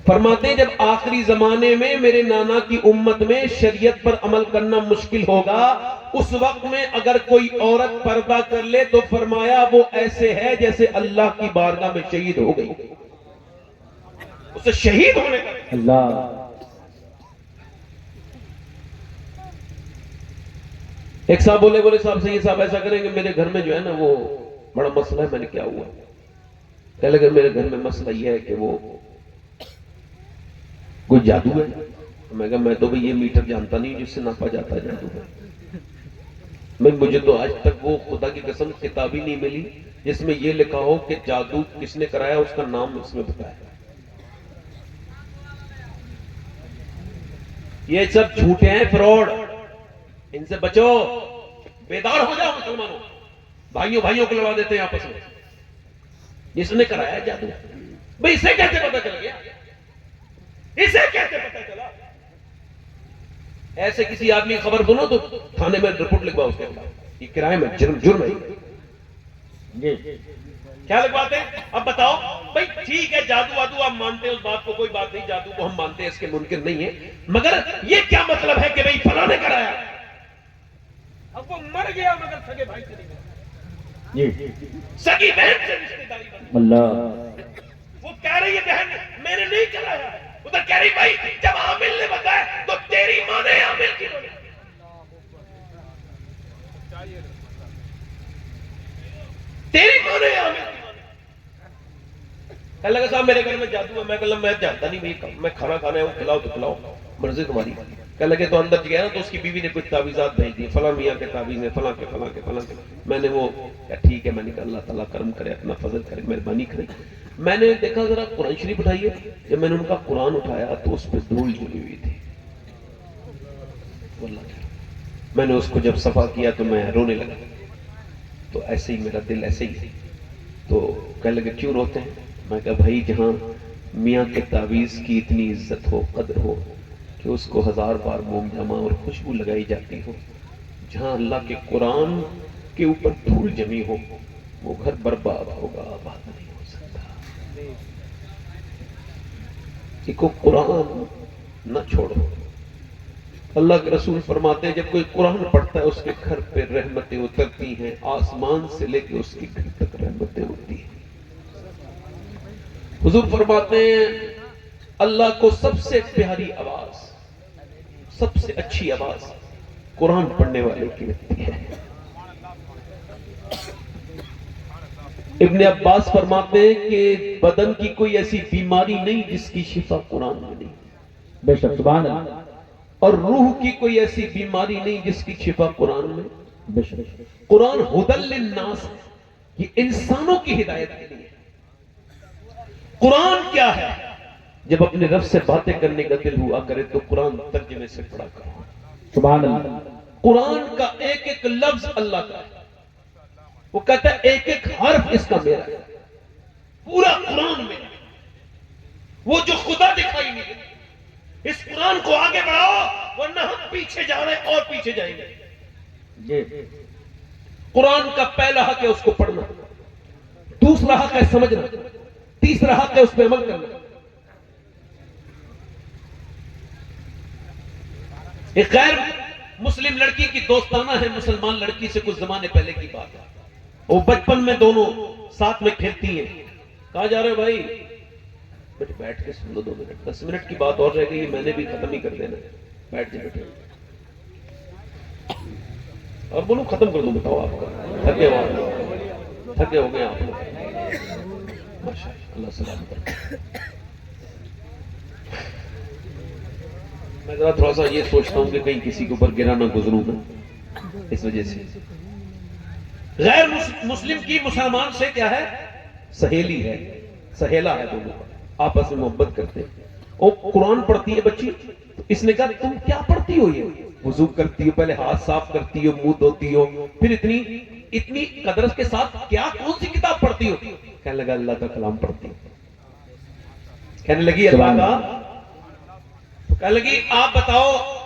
فرماتے ہیں جب آخری زمانے میں میرے نانا کی امت میں شریعت پر عمل کرنا مشکل ہوگا، اس وقت میں اگر کوئی عورت پردہ کر لے تو فرمایا وہ ایسے ہے جیسے اللہ کی بارگاہ میں شہید ہو گئی، اسے شہید ہونے کا۔ اللہ ایک صاحب بولے صاحب سے، یہ صاحب ایسا کریں کہ میرے گھر میں جو ہے نا وہ بڑا مسئلہ ہے۔ میں نے کیا ہوا؟ کہنے لگے میرے گھر میں مسئلہ یہ ہے کہ وہ کوئی جادو ہے۔ میں کہا میں تو بھی یہ میٹر جانتا نہیں جس سے ناپا جاتا ہے جادو ہے۔ میں مجھے تو آج تک وہ خدا کی قسم کتاب ہی نہیں ملی جس میں یہ لکھا ہو کہ جادو کس نے کرایا، اس کا نام اس میں بتایا۔ یہ سب جھوٹے ہیں، فراڈ، ان سے بچو، بیدار ہو جاؤ مسلمانوں۔ بھائیوں کو لڑا دیتے ہیں آپس میں، جس نے کرایا جادو۔ بھئی اسے کیسے پتہ چل گیا؟ اسے کیسے پتہ چلا؟ ایسے کسی آدمی خبر سنو تو تھانے میں رپورٹ لکھواؤ اس کے خلاف، یہ کرائم ہے، جرم ہے۔ جی کیا لگواتے ہیں؟ اب بتاؤ بھائی ٹھیک ہے جادو وادو آپ مانتے ہیں، اس بات کو کوئی بات نہیں، جادو کو ہم مانتے ہیں، اس کے منکر نہیں ہے، مگر یہ کیا مطلب ہے کہ بھئی فلاں نے کرایا؟ اب وہ مر گیا مگر سگے بھائی سے نہیں ملا، جی سگی بہن سے رشتے داری بن۔ اللہ وہ کہہ رہی ہے بہن میں نے نہیں کرایا، ادھر کہہ رہی بھائی جب عامل نے بتایا تو تیری ماں نے عامل کی بتایا، تیری ماں نے عامل کی۔ کہنے لگا صاحب میرے گھر میں جادو ہے۔ میں کہا میں جانتا نہیں بھائی، میں کھانا کھانا ہے وہ کھلاؤ تو کھلاؤ، مرضی تمہاری۔ کہنے لگے تو اندر گیا نا تو اس کی بیوی نے کچھ تعویذات بھیج دی، فلاں میاں کے تعویذ ہیں، فلاں کے فلاں کے فلاں کے۔ میں نے وہ کہا ٹھیک ہے، میں نے کہا اللہ تعالیٰ کرم کرے، اپنا فضل کرے، مہربانی کرے۔ میں نے دیکھا ذرا قرآن شریف اٹھائیے، جب میں نے ان کا قرآن اٹھایا تو اس پہ دھول جمی ہوئی تھی۔ واللہ میں نے اس کو جب صفا کیا تو میں رونے لگا، تو ایسے ہی میرا دل ایسے ہی۔ تو کہنے لگے کیوں روتے ہیں؟ میں کہا بھائی جہاں میاں کے تعویذ کی اتنی عزت ہو، قدر ہو کہ اس کو 1000 بار موم جامہ اور خوشبو لگائی جاتی ہو، جہاں اللہ کے قرآن کے اوپر دھول جمی ہو، وہ گھر برباد ہوگا، آباد نہیں ہو سکتا۔ کو قرآن نہ چھوڑو۔ اللہ کے رسول فرماتے ہیں جب کوئی قرآن پڑھتا ہے اس کے گھر پہ رحمتیں اترتی ہیں، آسمان سے لے کے اس کے گھر تک رحمتیں ہوتی ہیں۔ حضور فرماتے ہیں اللہ کو سب سے پیاری آواز، سب سے اچھی آواز قرآن پڑھنے والے کی لگتی ہے۔ ابن عباس فرماتے ہیں کہ بدن کی کوئی ایسی بیماری نہیں جس کی شفا قرآن میں نہیں، بے شک سبحان اللہ، اور روح کی کوئی ایسی بیماری نہیں جس کی شفا قرآن میں۔ بے شک قرآن ہدی للناس ہے، یہ انسانوں کی ہدایت کے لیے۔ قرآن کیا ہے؟ جب اپنے رب سے باتیں کرنے کا دل ہوا کرے تو قرآن ترجمے سے پڑھا کرو۔ سبحان اللہ، قرآن کا ایک ایک لفظ اللہ کا ہے، وہ کہتا ہے ایک ایک حرف اس کا میرا ہے، پورا قرآن میں وہ جو خدا دکھائی نہیں دیتی۔ اس قرآن کو آگے بڑھاؤ ورنہ ہم پیچھے جا رہے ہیں اور پیچھے جائیں گے۔ جی قرآن کا پہلا حق ہے اس کو پڑھنا، دوسرا حق ہے سمجھنا، تیسرا حق ہے اس پہ عمل کرنا۔ ایک غیر مسلم لڑکی کی دوستانہ ہے مسلمان لڑکی سے کچھ زمانے پہلے کی بات ہے، وہ بچپن میں دونوں ساتھ میں کھیلتی ہیں۔ کہاں جا رہے ہو بھائی؟ بیٹھ کے سن لو 2 منٹ، 10 منٹ کی بات اور رہ گئی، میں نے بھی ختم ہی کر دینا ہے، بیٹھ جائے بیٹھے اور بولو ختم کر دو۔ بتاؤ آپ کا تھکے ہو گئے آپ لوگ؟ ماشاءاللہ، اللہ سلامت رکھے۔ میں ذرا تھوڑا سا یہ سوچتا ہوں کہ کہیں کسی کے اوپر گرا نہ گزروں میں، اس وجہ سے غیر مسلم کی مسلمان سے کیا ہے؟ سہیلی ہے، سہیلا ہے، دونوں آپس میں محبت کرتے ہیں۔ اور قرآن پڑھتی ہے بچی، تو اس نے کہا تم کیا پڑھتی ہو؟ یہ وضو کرتی ہو، پہلے ہاتھ صاف کرتی ہو، منہ دھوتی ہو، پھر اتنی قدر کے ساتھ کیا کون سی کتاب پڑھتی ہو؟ کہنے لگا اللہ کا کلام پڑھتی ہو۔ کہنے لگی اللہ کا، کہنے لگی آپ بتاؤ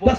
10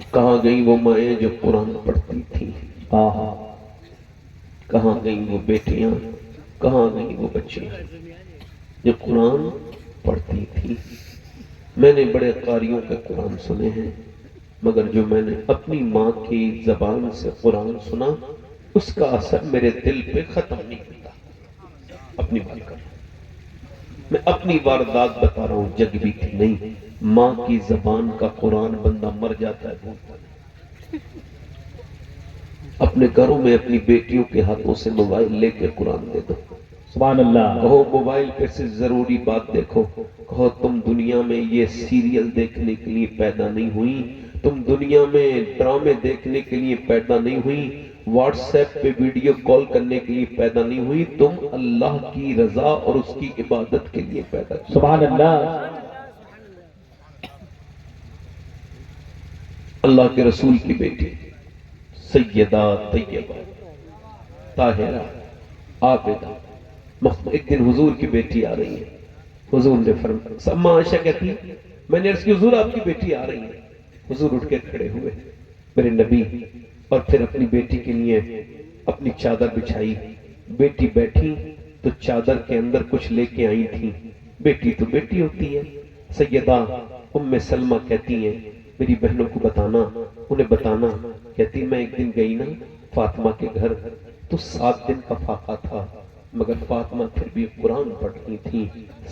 کہاں گئی وہ مائیں جو قرآن پڑھتی تھیں؟ آہا کہاں گئی وہ بیٹیاں، کہاں گئی وہ بچیاں جو قرآن پڑھتی تھیں؟ میں نے بڑے قاریوں کے قرآن سنے ہیں، مگر جو میں نے اپنی ماں کی زبان سے قرآن سنا اس کا اثر میرے دل پہ ختم نہیں ہوتا۔ اپنی بات کر رہا ہوں، میں اپنی واردات بتا رہا ہوں، جگ بھی تھی نہیں۔ ماں کی زبان کا قرآن بندہ مر جاتا ہے بھولتا نہیں۔ اپنے گھروں میں اپنی بیٹیوں کے ہاتھوں سے موبائل لے کے قرآن دے دو، سبحان اللہ، کہو موبائل پہ سے ضروری بات دیکھو، کہو تم دنیا میں یہ سیریل دیکھنے کے لیے پیدا نہیں ہوئی، تم دنیا میں ڈرامے دیکھنے کے لیے پیدا نہیں ہوئی، واٹس ایپ پہ ویڈیو کال کرنے کے لیے پیدا نہیں ہوئی، تم اللہ کی رضا اور اس کی عبادت کے لیے پیدا کی۔ سبحان اللہ، اللہ کے رسول کی بیٹی سیدہ طیبہ طاہرہ عابدہ، ایک دن حضور کی بیٹی آ رہی ہے، حضور نے فرمایا، سما عائشہ کہتی ہے میں نے عرض کی حضور آپ کی بیٹی آ رہی ہے، حضور اٹھ کے کھڑے ہوئے میرے نبی، اور پھر اپنی بیٹی کے لیے اپنی چادر بچھائی، بیٹی بیٹھی تو چادر کے اندر کچھ لے کے آئی تھی، بیٹی تو بیٹی ہوتی ہے۔ سیدہ ام سلمہ کہتی ہیں میری بہنوں کو بتانا، انہیں بتانا، کہتی میں ایک دن گئی نا فاطمہ کے گھر تو 7 دن کا فاقہ تھا، مگر فاطمہ پھر بھی قرآن پڑھتی تھی،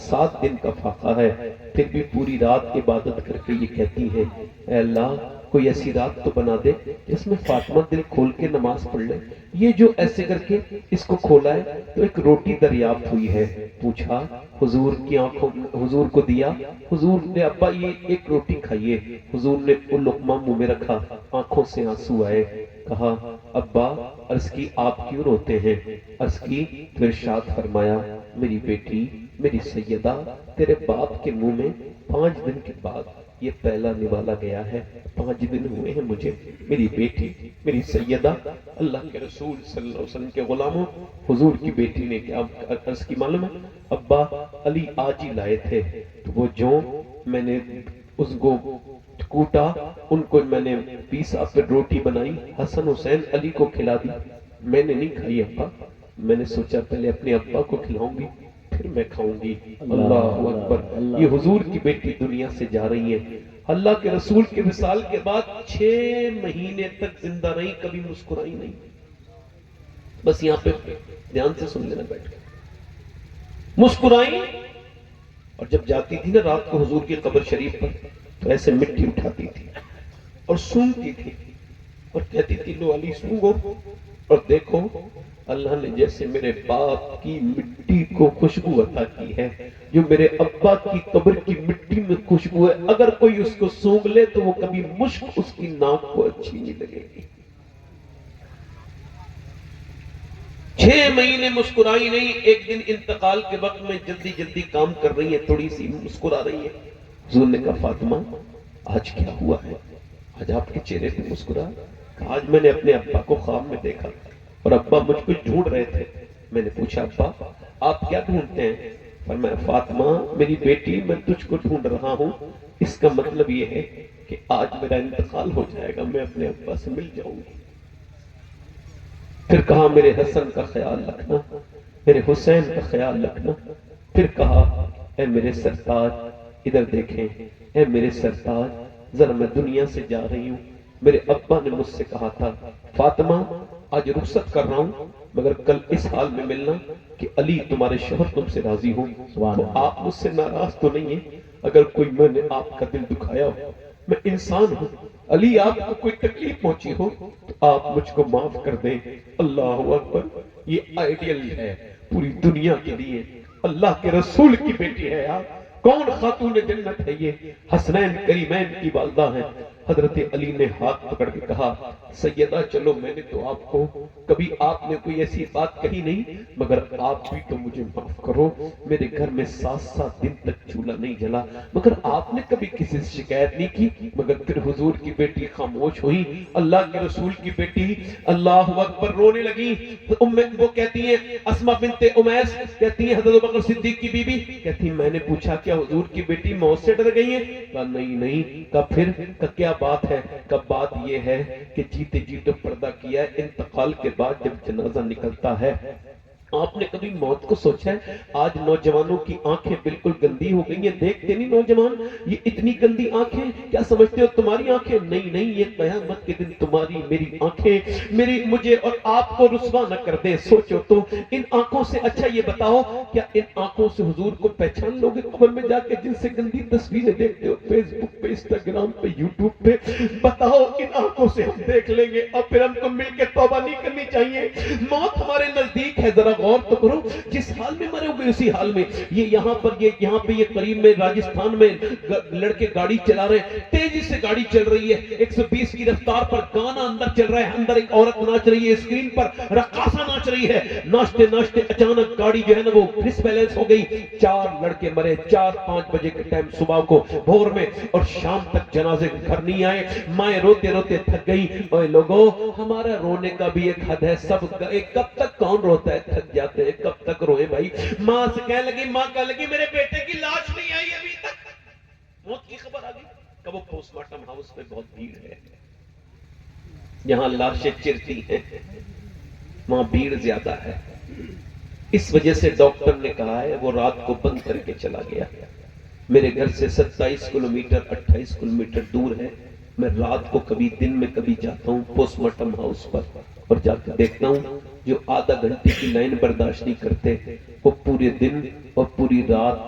7 دن کا فاقہ ہے پھر بھی پوری رات عبادت کر کے یہ کہتی ہے اے اللہ کوئی ایسی رات تو بنا دے جس میں فاطمہ دل کھول کے نماز پڑھ لے۔ یہ جو ایسے کر کے اس کو کھولا ہے تو ایک روٹی دریافت ہوئی ہے، پوچھا حضور کی آنکھوں، حضور کو دیا، حضور نے ابا یہ ایک روٹی کھائیے، حضور نے وہ لقمہ منہ میں رکھا، آنکھوں سے آنسو آئے، کہا ابا عرض کی آپ کیوں روتے ہیں؟ عرض کی تو ارشاد فرمایا میری بیٹی میری سیدہ تیرے باپ کے منہ میں 5 دن کے بعد یہ پہلا نوالا گیا ہے، 5 دن ہوئے ہیں مجھے، میری بیٹی میری سیدہ اللہ کے رسول صلی اللہ علیہ وسلم کے غلاموں، حضور کی بیٹی نے کیا عرض کی معلوم ہے؟ ابا علی آج ہی لائے تھے تو وہ جو میں نے اس کو کوٹا، ان کو میں نے پیسا، پھر روٹی بنائی، حسن حسین علی کو کھلا دی، میں نے نہیں کھائی ابا، میں نے سوچا پہلے اپنے ابا کو کھلاؤں گی پھر میں کھاؤں گی۔ اللہ اکبر، یہ حضور کی بیٹی دنیا سے جا رہی ہے، اللہ کے رسول کے وصال کے بعد 6 مہینے تک زندہ رہی، کبھی مسکرائی نہیں۔ بس یہاں پہ دھیان سے سن لینا بیٹھ کے، مسکرائی، اور جب جاتی تھی نا رات کو حضور کی قبر شریف پر تو ایسے مٹی اٹھاتی تھی اور سونگتی تھی اور کہتی تھی لو علی سونگو، اور دیکھو اللہ نے جیسے میرے باپ کی مٹی کو خوشبو عطا کی ہے، جو میرے ابا کی قبر کی مٹی میں خوشبو ہے، اگر کوئی اس کو سونگ لے تو وہ کبھی مشک اس کی ناک کو اچھی نہیں لگے گی۔ 6 مہینے مسکرائی نہیں، ایک دن انتقال کے وقت میں جلدی جلدی کام کر رہی ہے، تھوڑی سی مسکرا رہی ہے، حضور نے کہا فاطمہ آج کیا ہوا ہے؟ آج آپ کے چہرے پہ مسکرا؟ کہا آج میں نے اپنے ابا کو خواب میں دیکھا اور ابا مجھ کو ڈھونڈ رہے تھے، میں نے پوچھا ابا آپ کیا ڈھونڈتے ہیں؟ فرمایا فاطمہ میری بیٹی میں تجھ کو ڈھونڈ رہا ہوں، اس کا مطلب یہ ہے کہ آج میرا انتقال ہو جائے گا، میں اپنے ابا سے مل جاؤں گی۔ پھر کہا میرے حسن کا خیال رکھنا، میرے حسین کا خیال رکھنا، پھر کہا اے میرے سرتاج ادھر دیکھیں، اے میرے سرتاج ذرا میں دنیا سے جا رہی ہوں، میرے ابا نے مجھ سے کہا تھا فاطمہ آج رخصت کر رہا ہوں مگر کل اس حال میں ملنا کہ علی تمہارے شوہر تم سے راضی ہو، تو آپ مجھ سے ناراض تو نہیں ہیں؟ اگر کوئی میں نے آپ کا دل دکھایا ہو، میں انسان ہوں، علی آپ کو کوئی تکلیف پہنچی ہو تو آپ مجھ کو معاف کر دیں۔ اللہ اکبر، یہ آئیڈیل ہے پوری دنیا کے لیے، اللہ کے رسول کی بیٹی ہے یار، کون خاتون جنت ہے یہ؟ حسنین کریمین کی والدہ ہیں۔ حضرت علی نے ہاتھ پکڑ کے کہا سیدہ چلو، میں نے تو آپ کو کبھی آپ نے کوئی ایسی بات کہی نہیں، مگر آپ بھی تو مجھے معاف کرو، میرے گھر میں 7 دن تک چولہا نہیں جلا، مگر آپ نے کبھی کسی سے شکایت نہیں کی، مگر پھر حضور کی بیٹی خاموش ہوئی، اللہ کے رسول کی بیٹی اللہ اکبر رونے لگی۔ وہ کہتی ہیں اسماء بنت امیس کہتی ہیں حضرت بکر صدیق کی بیوی کہتی ہیں میں نے پوچھا کیا حضور کی بیٹی موت سے ڈر گئی ہیں؟ کہا نہیں نہیں۔ کہا پھر؟ کہا کیا بات ہے؟ کب بات یہ ہے کہ جیتے جی تو پردہ کیا ہے، انتقال کے بعد جب جنازہ نکلتا ہے، آپ نے کبھی موت کو سوچا ہے؟ آج نوجوانوں کی آنکھیں بالکل گندی ہو گئی ہیں، دیکھتے نہیں نوجوان یہ اتنی گندی آنکھیں، کیا سمجھتے ہو تمہاری آنکھیں؟ نہیں نہیں، یہ قیامت کے دن تمہاری میری آنکھیں مجھے اور آپ کو رسوا نہ کر دے۔ سوچو تو ان آنکھوں سے، اچھا یہ بتاؤ کیا ان آنکھوں سے حضور کو پہچان لو گے قبر میں جا کے؟ جن سے گندی تصویریں دیکھتے ہو فیس بک پہ، انسٹاگرام پہ، یوٹیوب پہ، بتاؤ ان آنکھوں سے ہم دیکھ لیں گے اور پھر ہم کو مل کے توبہ نہیں کرنی چاہیے؟ موت ہمارے نزدیک ہے، ذرا غور تو کرو، جس حال میں مرے ہوگے اسی حال میں۔ یہ یہاں پہ یہ قریب میں راجستھان میں لڑکے گاڑی چلا رہے ہیں، تیزی سے گاڑی چل رہی ہے، 120 کی رفتار پر، گانا اندر چل رہا ہے، اندر ایک عورت ناچ رہی ہے، اسکرین پر رقاصہ ناچ رہی ہے، ناچتے ناچتے اچانک گاڑی جو ہے نا وہ ڈس بیلنس ہو گئی، 4 لڑکے مرے، 4-5 بجے کے ٹائم صبح کو بھور میں، اور شام تک جنازے گھر نہیں آئے، مائیں روتے روتے تھک گئی۔ اوے لوگو، ہمارا رونے کا بھی ایک حد ہے، سب کب تک کون روتا ہے؟ تھک جاتے ہیں، کب تک روئے بھائی؟ ماں سے کہنے لگی، ماں کہنے لگی میرے بیٹے کی لاش نہیں آئی ابھی تک، موت کی خبر آ گئی۔ کب وہ پوسٹ مارٹم ہاؤس میں بہت بھیڑ ہے، یہاں لاشیں چرتی ہیں، وہاں بھیڑ زیادہ ہے، اس وجہ سے ڈاکٹر نے کہا ہے وہ رات کو بند کر کے چلا گیا۔ میرے گھر سے 27 کلومیٹر 28 کلومیٹر دور ہے، میں رات کو کبھی دن میں کبھی جاتا ہوں پوسٹ مارٹم ہاؤس پر، اور جا کے دیکھتا ہوں جو آدھا گھنٹے کی لائن برداشت نہیں کرتے وہ پورے دن اور پوری رات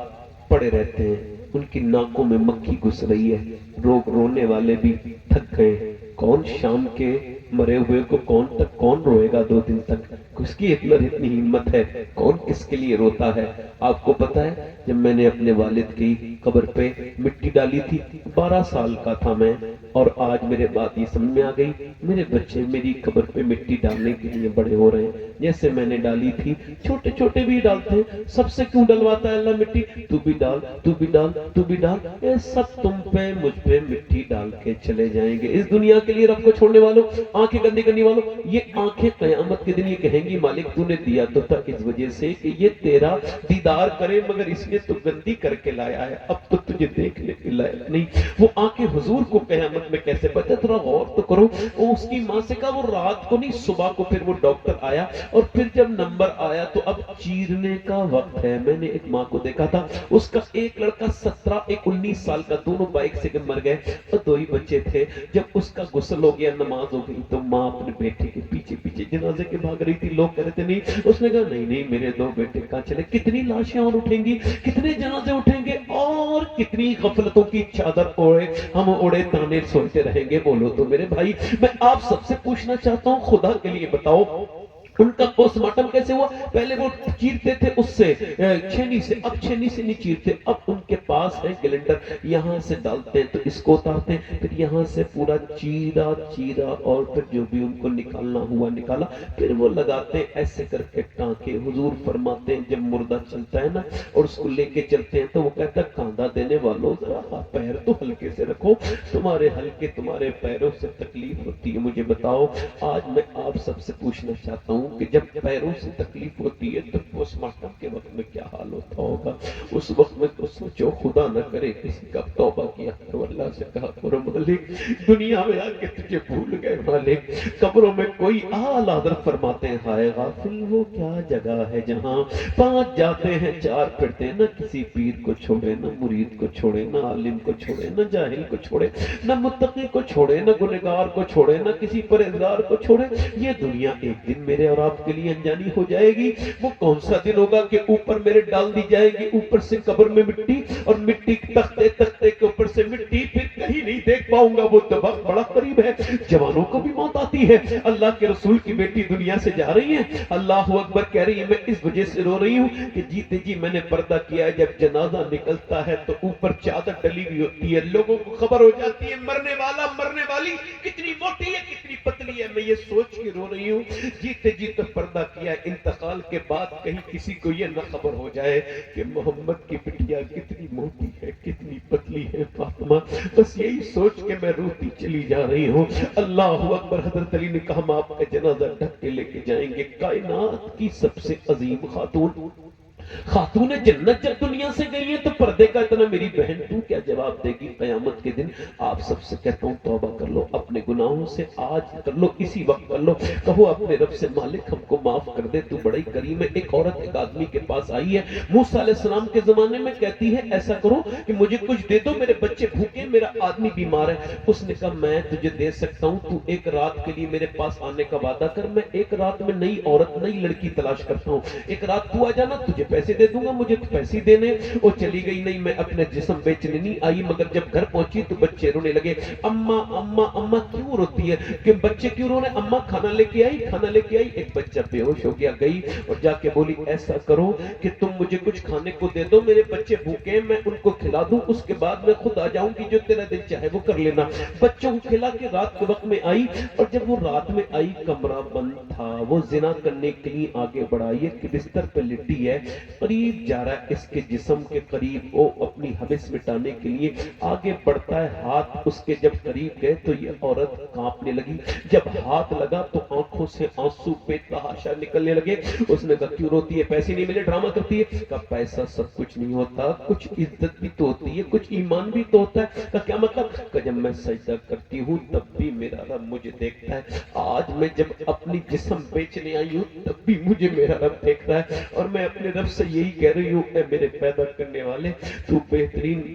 پڑے رہتے ہیں، ان کی ناکوں میں مکھی گھس رہی ہے، رونے والے بھی تھک گئے۔ کون شام کے مرے ہوئے کو کون روئے گا 2 دن تک؟ کس کی اتنی ہمت ہے؟ کون کس کے لیے روتا ہے؟ آپ کو پتا ہے جب میں نے اپنے والد کی قبر پہ مٹی ڈالی تھی، 12 سال کا تھا میں، اور آج میرے بات یہ سمجھ میں آ گئی، میرے بچے میری قبر پہ مٹی ڈالنے کے لیے بڑے ہو رہے ہیں، جیسے میں نے ڈالی تھی، چھوٹے چھوٹے بھی ڈالتے ہیں، سب سے کیوں ڈلواتا ہے اللہ مٹی؟ تو بھی ڈال، تو بھی ڈال، تو بھی ڈال، اے سب تم پہ مجھ پہ مٹی ڈال کے چلے جائیں گے۔ اس دنیا کے لیے رب کو چھوڑنے والوں، آنکھیں گندی کرنے والوں، یہ آنکھیں قیامت کے دن یہ کہیں گی مالک تو نے دیا تو تھا اس وجہ سے کہ یہ تیرا دیدار کرے، مگر اس نے تو گندی کر کے لایا ہے، اب تو تجھے دیکھنے کے لائق نہیں۔ وہ آنکھیں حضور کو قیامت میں کیسے بچے؟ تھوڑا غور تو کرو۔ وہ اس کی ماں سے کہا، وہ رات کو نہیں صبح کو پھر وہ ڈاکٹر آیا، اور پھر جب نمبر آیا تو اب چیرنے کا وقت ہے۔ میں نے ایک ماں کو دیکھا تھا، اس کا ایک لڑکا 17 ایک 19 سال کا، دونوں بائک سے مر گئے اور 2 ہی بچے تھے۔ جب اس کا غسل ہو گیا، نماز ہو گئی، تو ماں اپنے بیٹے کے پیچھے پیچھے جنازے کے بھاگ رہی تھی، لوگ کہہ رہے تھے نہیں، اس نے کہا نہیں نہیں میرے 2 بیٹے کہاں چلے؟ کتنی لاشیں اور اٹھیں گی، کتنے جنازے اٹھیں گے، اور کتنی غفلتوں کی چادر اوڑے ہم اوڑے تانے سنتے رہیں گے۔ بولو تو میرے بھائی، میں آپ سب سے پوچھنا چاہتا ہوں، خدا کے لیے بتاؤ ان کا پوسٹ مارٹم کیسے ہوا؟ پہلے وہ چیرتے تھے اس سے چھینی سے، اب چھینی سے نہیں چیرتے، اب ان کے پاس ہے گلنڈر، یہاں سے ڈالتے ہیں تو اس کو اتارتے ہیں، پھر یہاں سے پورا چیرا اور پھر جو بھی ان کو نکالنا ہوا نکالا، پھر وہ لگاتے ہیں ایسے کر کے ٹانکے۔ حضور فرماتے ہیں جب مردہ چلتا ہے نا اور اس کو لے کے چلتے ہیں تو وہ کہتا ہے کاندھا دینے والوں ذرا پیر تو ہلکے سے رکھو، تمہارے پیروں سے تکلیف ہوتی ہے۔ مجھے بتاؤ، آج میں آپ سب سے پوچھنا چاہتا ہوں کہ جب پیروں سے تکلیف ہوتی ہے تو پوسٹ مارٹم کے وقت میں کیا حال ہوتا ہوگا؟ اس وقت میں تو سوچو، خدا نہ کرے کسی کا توبہ کیا کرو، اللہ سے کہا کرو مالک دنیا میں آ کے تجھے بھول گئے مالک۔ قبروں میں کوئی اعلیٰ حضرت فرماتے ہیں، ہائے غافل وہ کیا جگہ ہے جہاں 5 جاتے ہیں 4 پھرتے ہیں، نہ کسی پیر کو چھوڑے، نہ مرید کو چھوڑے، نہ عالم کو چھوڑے، نہ جاہل کو چھوڑے، نہ متقی کو چھوڑے، نہ گنہگار کو چھوڑے، نہ کسی پرہیزگار کو چھوڑے۔ یہ دنیا ایک دن میرے اور آپ کے لیے انجانی ہو جائے گی۔ وہ کون سا دن ہوگا کہ اوپر میرے ڈال دی جائے گی، اوپر سے قبر میں مٹی، اور مٹی تختے کے اوپر سے مٹی، پھر کہیں نہیں دیکھ پاؤں گا۔ وہ وقت بڑا قریب ہے، جوانوں کو بھی موت آتی ہے۔ اللہ کے رسول کی بیٹی دنیا سے جا رہی ہے، اللہ اکبر کہہ رہی ہے، میں اس وجہ سے رو رہی ہوں کہ جیتے جی میں نے پردہ کیا ہے، جب جنازہ نکلتا ہے تو اوپر چادر ڈلی ہوئی ہوتی ہے، لوگوں کو خبر ہو جاتی ہے مرنے والا مرنے والی کتنی موٹی ہے کتنی پتلی ہے۔ میں یہ سوچ کے رو رہی ہوں، جیتے جی تو پردہ کیا، انتقال کے بعد کہیں کسی کو یہ نہ خبر ہو جائے کہ محمد کی بٹیا کتنی موٹی ہے کتنی پتلی ہے فاطمہ۔ بس یہی سوچ کے میں روتی چلی جا رہی ہوں۔ اللہ اکبر۔ حضرت علی نے کہا ہم آپ کا جنازہ ڈھک کے لے کے جائیں گے۔ کائنات کی سب سے عظیم خاتون خاتون جنت جب دنیا سے گئی ہے تو پردے کا اتنا میری بہن تو کیا جواب دے گی قیامت کے دن؟ آپ سب سے کہتا ہوں توبہ کر لو اپنے گناہوں سے، آج کر لو، اسی وقت کر لو، کہو اپنے رب سے مالک ہم کو معاف کر دے، تو بڑی کریم ہے۔ ایک عورت ایک آدمی کے پاس آئی ہے موسیٰ علیہ السلام کے زمانے میں، کہتی ہے ایسا کرو کہ مجھے کچھ دے دو، میرے بچے بھوکے، میرا آدمی بیمار ہے۔ اس نے کہا میں تجھے دے سکتا ہوں، تو ایک رات کے لیے میرے پاس آنے کا وعدہ کر، میں ایک رات میں نئی عورت نئی لڑکی تلاش کرتا ہوں، ایک رات تو آ جانا، تجھے پیسے دے دوں گا، مجھے تو پیسے دینے۔ وہ چلی گئی، نہیں میں اپنے جسم بیچنے نہیں آئی، مگر جب گھر پہنچی تو بچے رونے لگے۔ اماں اماں اماں کیوں روتی ہے؟ کہ بچے کیوں رونے؟ اماں کھانا لے کے آئی، کھانا لے کے آئی، ایک بچہ بے ہوش ہو گیا، گئی اور جا کے بولی ایسا کرو کہ تم مجھے کچھ کھانے کو دے دو، میرے بچے بھوکے ہیں، میں ان کو کھلا دوں، اس کے بعد میں خود آ جاؤں گی، جو تیرا دل چاہے وہ کر لینا۔ بچوں کو کھلا کے رات کے وقت میں آئی، اور جب وہ رات میں آئی کمرہ بند تھا، وہ زنا کرنے کے لیے آگے بڑھا، یہ کہ بستر پہ لٹی ہے، قریب جا رہا ہے اس کے جسم کے قریب، وہ اپنی حوث مٹانے کے لیے آگے بڑھتا ہے، ہاتھ اس کے جب قریب گئے تو یہ عورت کانپنے لگی، جب ہاتھ لگا تو آنکھوں سے آنسو بے تحاشا نکلنے لگے۔ اس نے کہا کیوں روتی ہے؟ پیسے نہیں ملے ڈرامہ کرتی ہے؟ کہا پیسہ سب کچھ نہیں ہوتا، کچھ عزت بھی تو ہوتی ہے، کچھ ایمان بھی تو ہوتا ہے۔ کہا کیا مطلب؟ کہ جب میں سجدہ کرتی ہوں تب بھی میرا رب مجھے دیکھتا ہے، آج میں جب اپنی جسم بیچنے آئی ہوں تب بھی مجھے میرا رب دیکھ رہا ہے، اور میں اپنے رب سے یہی کہہ رہی ہوں اے میرے پیدا کرنے والے، تو بہترین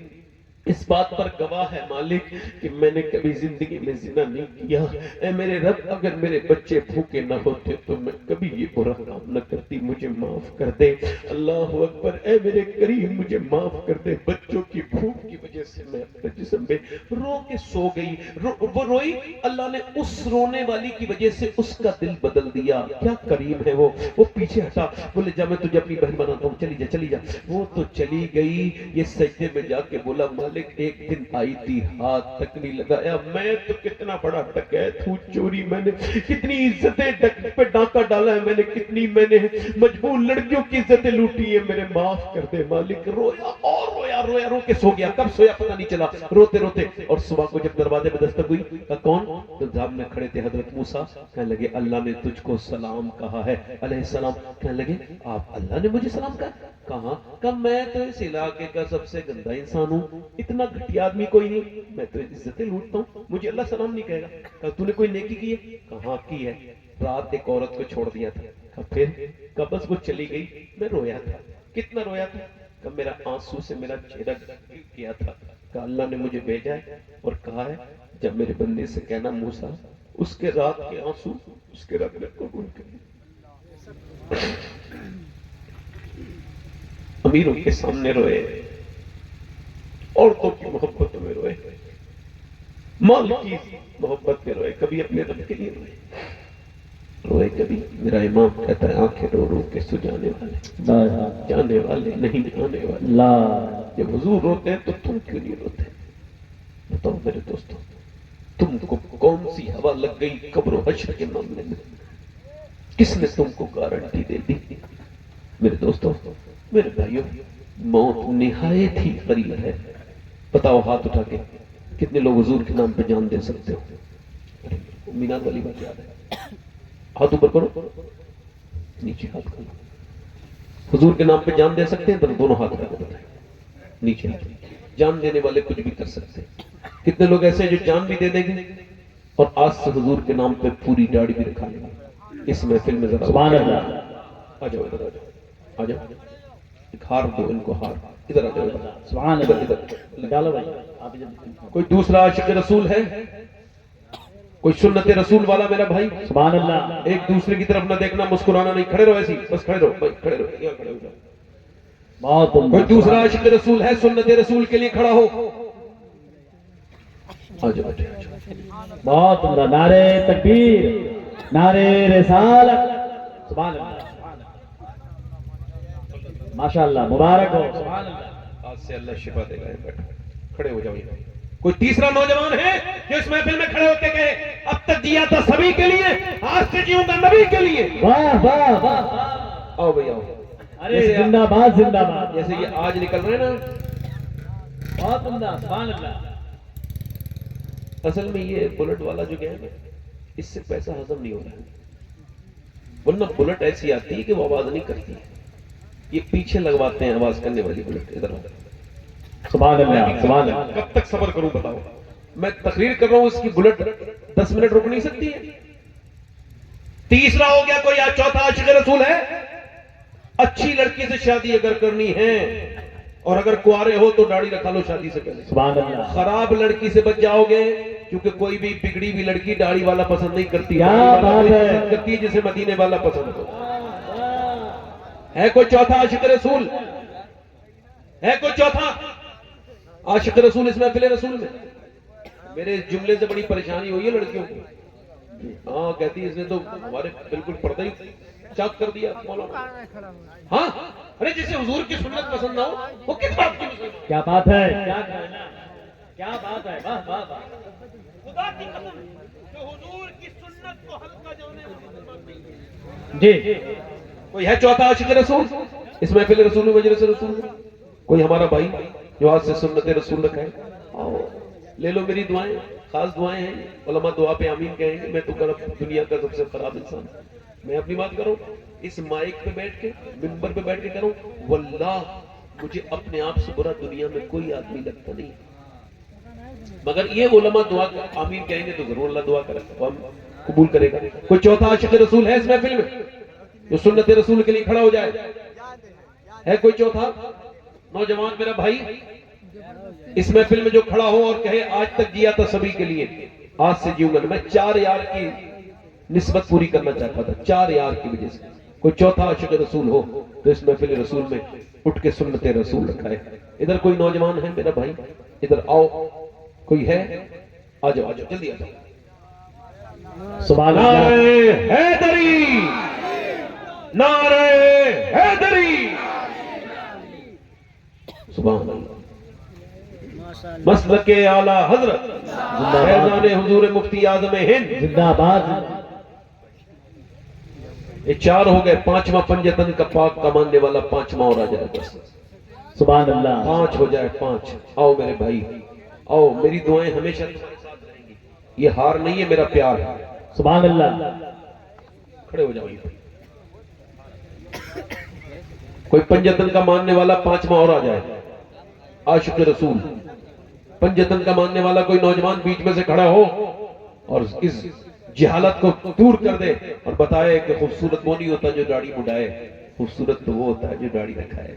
اس بات پر گواہ ہے مالک کہ میں نے کبھی زندگی میں زنا نہیں کیا، اے میرے رب اگر میرے بچے بھوکے نہ ہوتے تو میں کبھی یہ برا کام نہ کرتی، مجھے معاف کر دے۔ اللہ اکبر، اے میرے کریم مجھے معاف کر دے، بچوں کی بھوک کی وجہ سے میں اپنے جسم میں رو کے سو گئی، وہ روئی، اللہ نے اس رونے والی کی وجہ سے اس کا دل بدل دیا، کیا کریم ہے وہ پیچھے ہٹا، بولے جا میں تجھے اپنی بہن بناتا ہوں، چلی جا چلی جا۔ وہ تو چلی گئی، یہ سجدے میں جا کے بولا مالک ایک دن آئی تھی ہاتھ تک نہیں لگایا، میں تو کتنا بڑا ڈکیت ہوں، چوری میں نے کتنی عزتیں پہ ڈاکہ ڈالا ہے، میں نے کتنی میں نے مجبور لڑکیوں کی عزتیں لوٹی ہے، میرے معاف کر دے مالک۔ رویا اور رویا، رویا رو کے سو گیا، کب سویا پتہ نہیں چلا، روتے روتے، اور صبح کو جب دروازے میں دستک ہوئی کہا کون؟ تو سامنے کھڑے تھے حضرت موسیٰ، کہنے لگے اللہ نے تجھ کو سلام کہا ہے علیہ السلام۔ کہنے لگے آپ اللہ نے مجھے سلام کہا؟ کہاں؟ کہ میں تو اس علاقے کا سب سے گندا انسان ہوں، اتنا گھٹیا آدمی کوئی نہیں، میں تو عزتیں لوٹتا ہوں، مجھے اللہ سلام نہیں کہے گا۔ کہا تو نے کوئی نیکی کی ہے؟ کہاں کی ہے، رات ایک عورت کو چھوڑ دیا تھا۔ کہا پھر؟ کہا بس وہ چلی گئی، میں رویا تھا۔ کتنا رویا تھا؟ کہ میرا آنسو سے میرا چہرہ گر گیا تھا۔ کہ اللہ نے مجھے بھیجا ہے اور کہا ہے جب میرے بندے سے کہنا موسیٰ اس کے رات کے آنسو اس کے رب نے قبول کر۔ امیروں کے سامنے روئے، عورتوں کی محبت میں روئے، مال کی محبت میں روئے، کبھی اپنے رب کے لیے روئے کبھی۔ میرا امام کہتا ہے آنکھیں رو رو کے سجانے والے جانے والے نہیں آنے والے۔ جب حضور روتے ہیں تو تم کیوں نہیں روتے؟ بتاؤ میرے دوستوں، تم کو کون سی ہوا لگ گئی قبر و حشر کے معاملے میں؟ کس نے تم کو گارنٹی دے دی؟ میرے دوستوں، میرے بھائیوں، موت نہایت ہی قریب ہے۔ بتاؤ ہاتھ اٹھا کے کتنے لوگ حضور کے نام پہ جان دے سکتے ہو؟ مینار والی بات یاد ہے، ہاتھ اوپر کرو، نیچے ہاتھ کرو۔ حضور کے نام پہ جان دے سکتے ہیں؟ تو دونوں ہاتھ رکھ کے بتائیں، نیچے ہاتھ۔ جان دینے والے کچھ بھی کر سکتے ہیں۔ کتنے لوگ ایسے ہیں جو جان بھی دے دیں گے اور آج سے حضور کے نام پہ پوری داڑھی بھی رکھا لیں گے؟ اس محفل میں ذرا سبحان اللہ، آ جاؤ ادھر، آ جاؤ، آ جاؤ، ایک ہار دو ان کو، ہار ادھر آ جاؤ، سبحان ادھر اللہ، ادھر۔ ڈالو بھائی آپ ادھر۔ کوئی دوسرا عاشق رسول ہے؟ کوئی سنت رسول والا میرا بھائی؟ سبحان اللہ، ایک دوسرے کی طرف نہ دیکھنا، مسکرانا نہیں، کھڑے رہو ایسی، بس کھڑے رہو بھائی، کھڑے رہو، یہاں کھڑے ہو جاؤ۔ بہت کوئی عمدہ، دوسرا عاشق رسول ہے سنت رسول کے لیے کھڑا ہو؟ آ جاؤ، آ جاؤ، آ جاؤ۔ بہت عمدہ، نعرے تکبیر، نعرے رسالت، سبحان اللہ، ماشاءاللہ، مبارک ہو، سبحان اللہ۔ آج سے اللہ شفا دے گا۔ بیٹھو، کھڑے ہو جاؤ۔ کوئی تیسرا نوجوان ہے جو اس محفل میں کھڑے ہوتے کہے اب تک جیا تھا سبھی کے لیے، آج سے جیوں گا نبی کے لیے؟ واہ واہ واہ، آؤ بھئی آؤ۔ ارے زندہ باد، زندہ باد، جیسے یہ آج نکل رہے ہیں نا، بہت عمدہ، سبحان اللہ۔ اصل میں یہ بلٹ والا جو گیا ہے اس سے پیسہ ہضم نہیں ہو رہا ہے، ورنہ بلٹ ایسی آتی ہے کہ وہ آواز نہیں کرتی ہے، یہ پیچھے لگواتے ہیں آواز کرنے والی بلٹ. ادھر آؤ. سبحان اللہ سبحان اللہ. کب تک صبر کروں بتاؤ؟ میں تقریر کر رہا ہوں، اس کی بلٹ 10 منٹ رک نہیں سکتی ہے. تیسرا ہو گیا کوئی چوتھا عاشق رسول ہے. اچھی لڑکی سے شادی اگر کرنی ہے اور اگر کنوارے ہو تو داڑھی رکھا لو شادی سے پہلے. سبحان اللہ. خراب لڑکی سے بچ جاؤ گے، کیونکہ کوئی بھی بگڑی ہوئی لڑکی داڑھی والا پسند نہیں کرتی. کیا داڑھی والا بات وہی ہے. پسند کرتی ہے جسے مدینے والا پسند ہو. ہے کوئی چوتھا عاشق رسول؟ ہے کوئی چوتھا عاشق رسول اس محفل رسول میں؟ میرے اس جملے سے بڑی پریشانی ہوئی ہے لڑکیوں کو. ہاں کہتی اس نے تو ہمارے بالکل پردہ ہی چاک کر دیا مولانا. ہاں ارے جسے حضور کی سنت پسند نہ ہو وہ کس بات کی مسلمان؟ کیا بات ہے، کیا کہنا، کیا بات ہے. واہ واہ واہ. خدا کی قسم جو حضور کی سنت کو ہلکا جانے والا مسلمان نہیں. جی کوئی ہے چوتھا عاشق رسول اس محفل رسول میں، مجلس رسول میں؟ کوئی ہمارا بھائی جو آج سے سنت رسول رکھا ہے؟ آؤ لے لو میری دعائیں، خاص دعائیں ہیں. علماء دعا پہ آمین کہیں گے. میں تو دنیا کا سب سے خراب انسان ہوں. میں اپنی بات کروں اس مائک پہ بیٹھ کے، منبر پہ بیٹھ کے کروں، واللہ مجھے اپنے آپ سے برا دنیا میں کوئی آدمی لگتا نہیں. مگر یہ علماء دعا آمین کہیں گے تو ضرور اللہ دعا کرے گا، قبول کرے گا. کوئی چوتھا عاشق رسول ہے اس محفل میں جو سنت رسول کے لیے کھڑا ہو جائے؟ ہے کوئی چوتھا نوجوان میرا بھائی اس محفل میں جو کھڑا ہو اور کہے آج تک جیا تھا سبھی کے لیے، آج سے جیوں گا؟ میں 4 یار کی نسبت پوری کرنا چاہتا تھا، 4 یار کی وجہ سے. کوئی چوتھا عاشق رسول ہو تو اس محفل رسول میں اٹھ کے سنت رسول رکھا ہے. ادھر کوئی نوجوان ہے میرا بھائی؟ ادھر آؤ. کوئی ہے؟ آ جاؤ آ جاؤ جلدی آ جاؤ. سبحان اللہ. نعرہ حیدری، نعرہ حیدری. سبحان اللہ. مسلک اعلی حضرت فیضان حضور مفتی اعظم ہند زندہ آباد. یہ 4 ہو گئے. 5واں پنجتن کا پاک کا ماننے والا 5واں اور آ جائے بس. سبحان اللہ. 5 ہو جائے 5. آؤ میرے بھائی آؤ. میری دعائیں ہمیشہ تمہارے ساتھ رہیں گی. یہ ہار نہیں ہے، میرا پیار ہے. سبحان اللہ. کھڑے ہو جاؤ. کوئی پنجتن کا ماننے والا 5واں اور آ جائے. عاشق رسول پنجتن کا ماننے والا کوئی نوجوان بیچ میں سے کھڑا ہو اور اس جہالت کو دور کر دے اور بتائے کہ خوبصورت وہ نہیں ہوتا جو داڑھی مڈائے، خوبصورت تو وہ ہوتا ہے جو داڑھی رکھائے.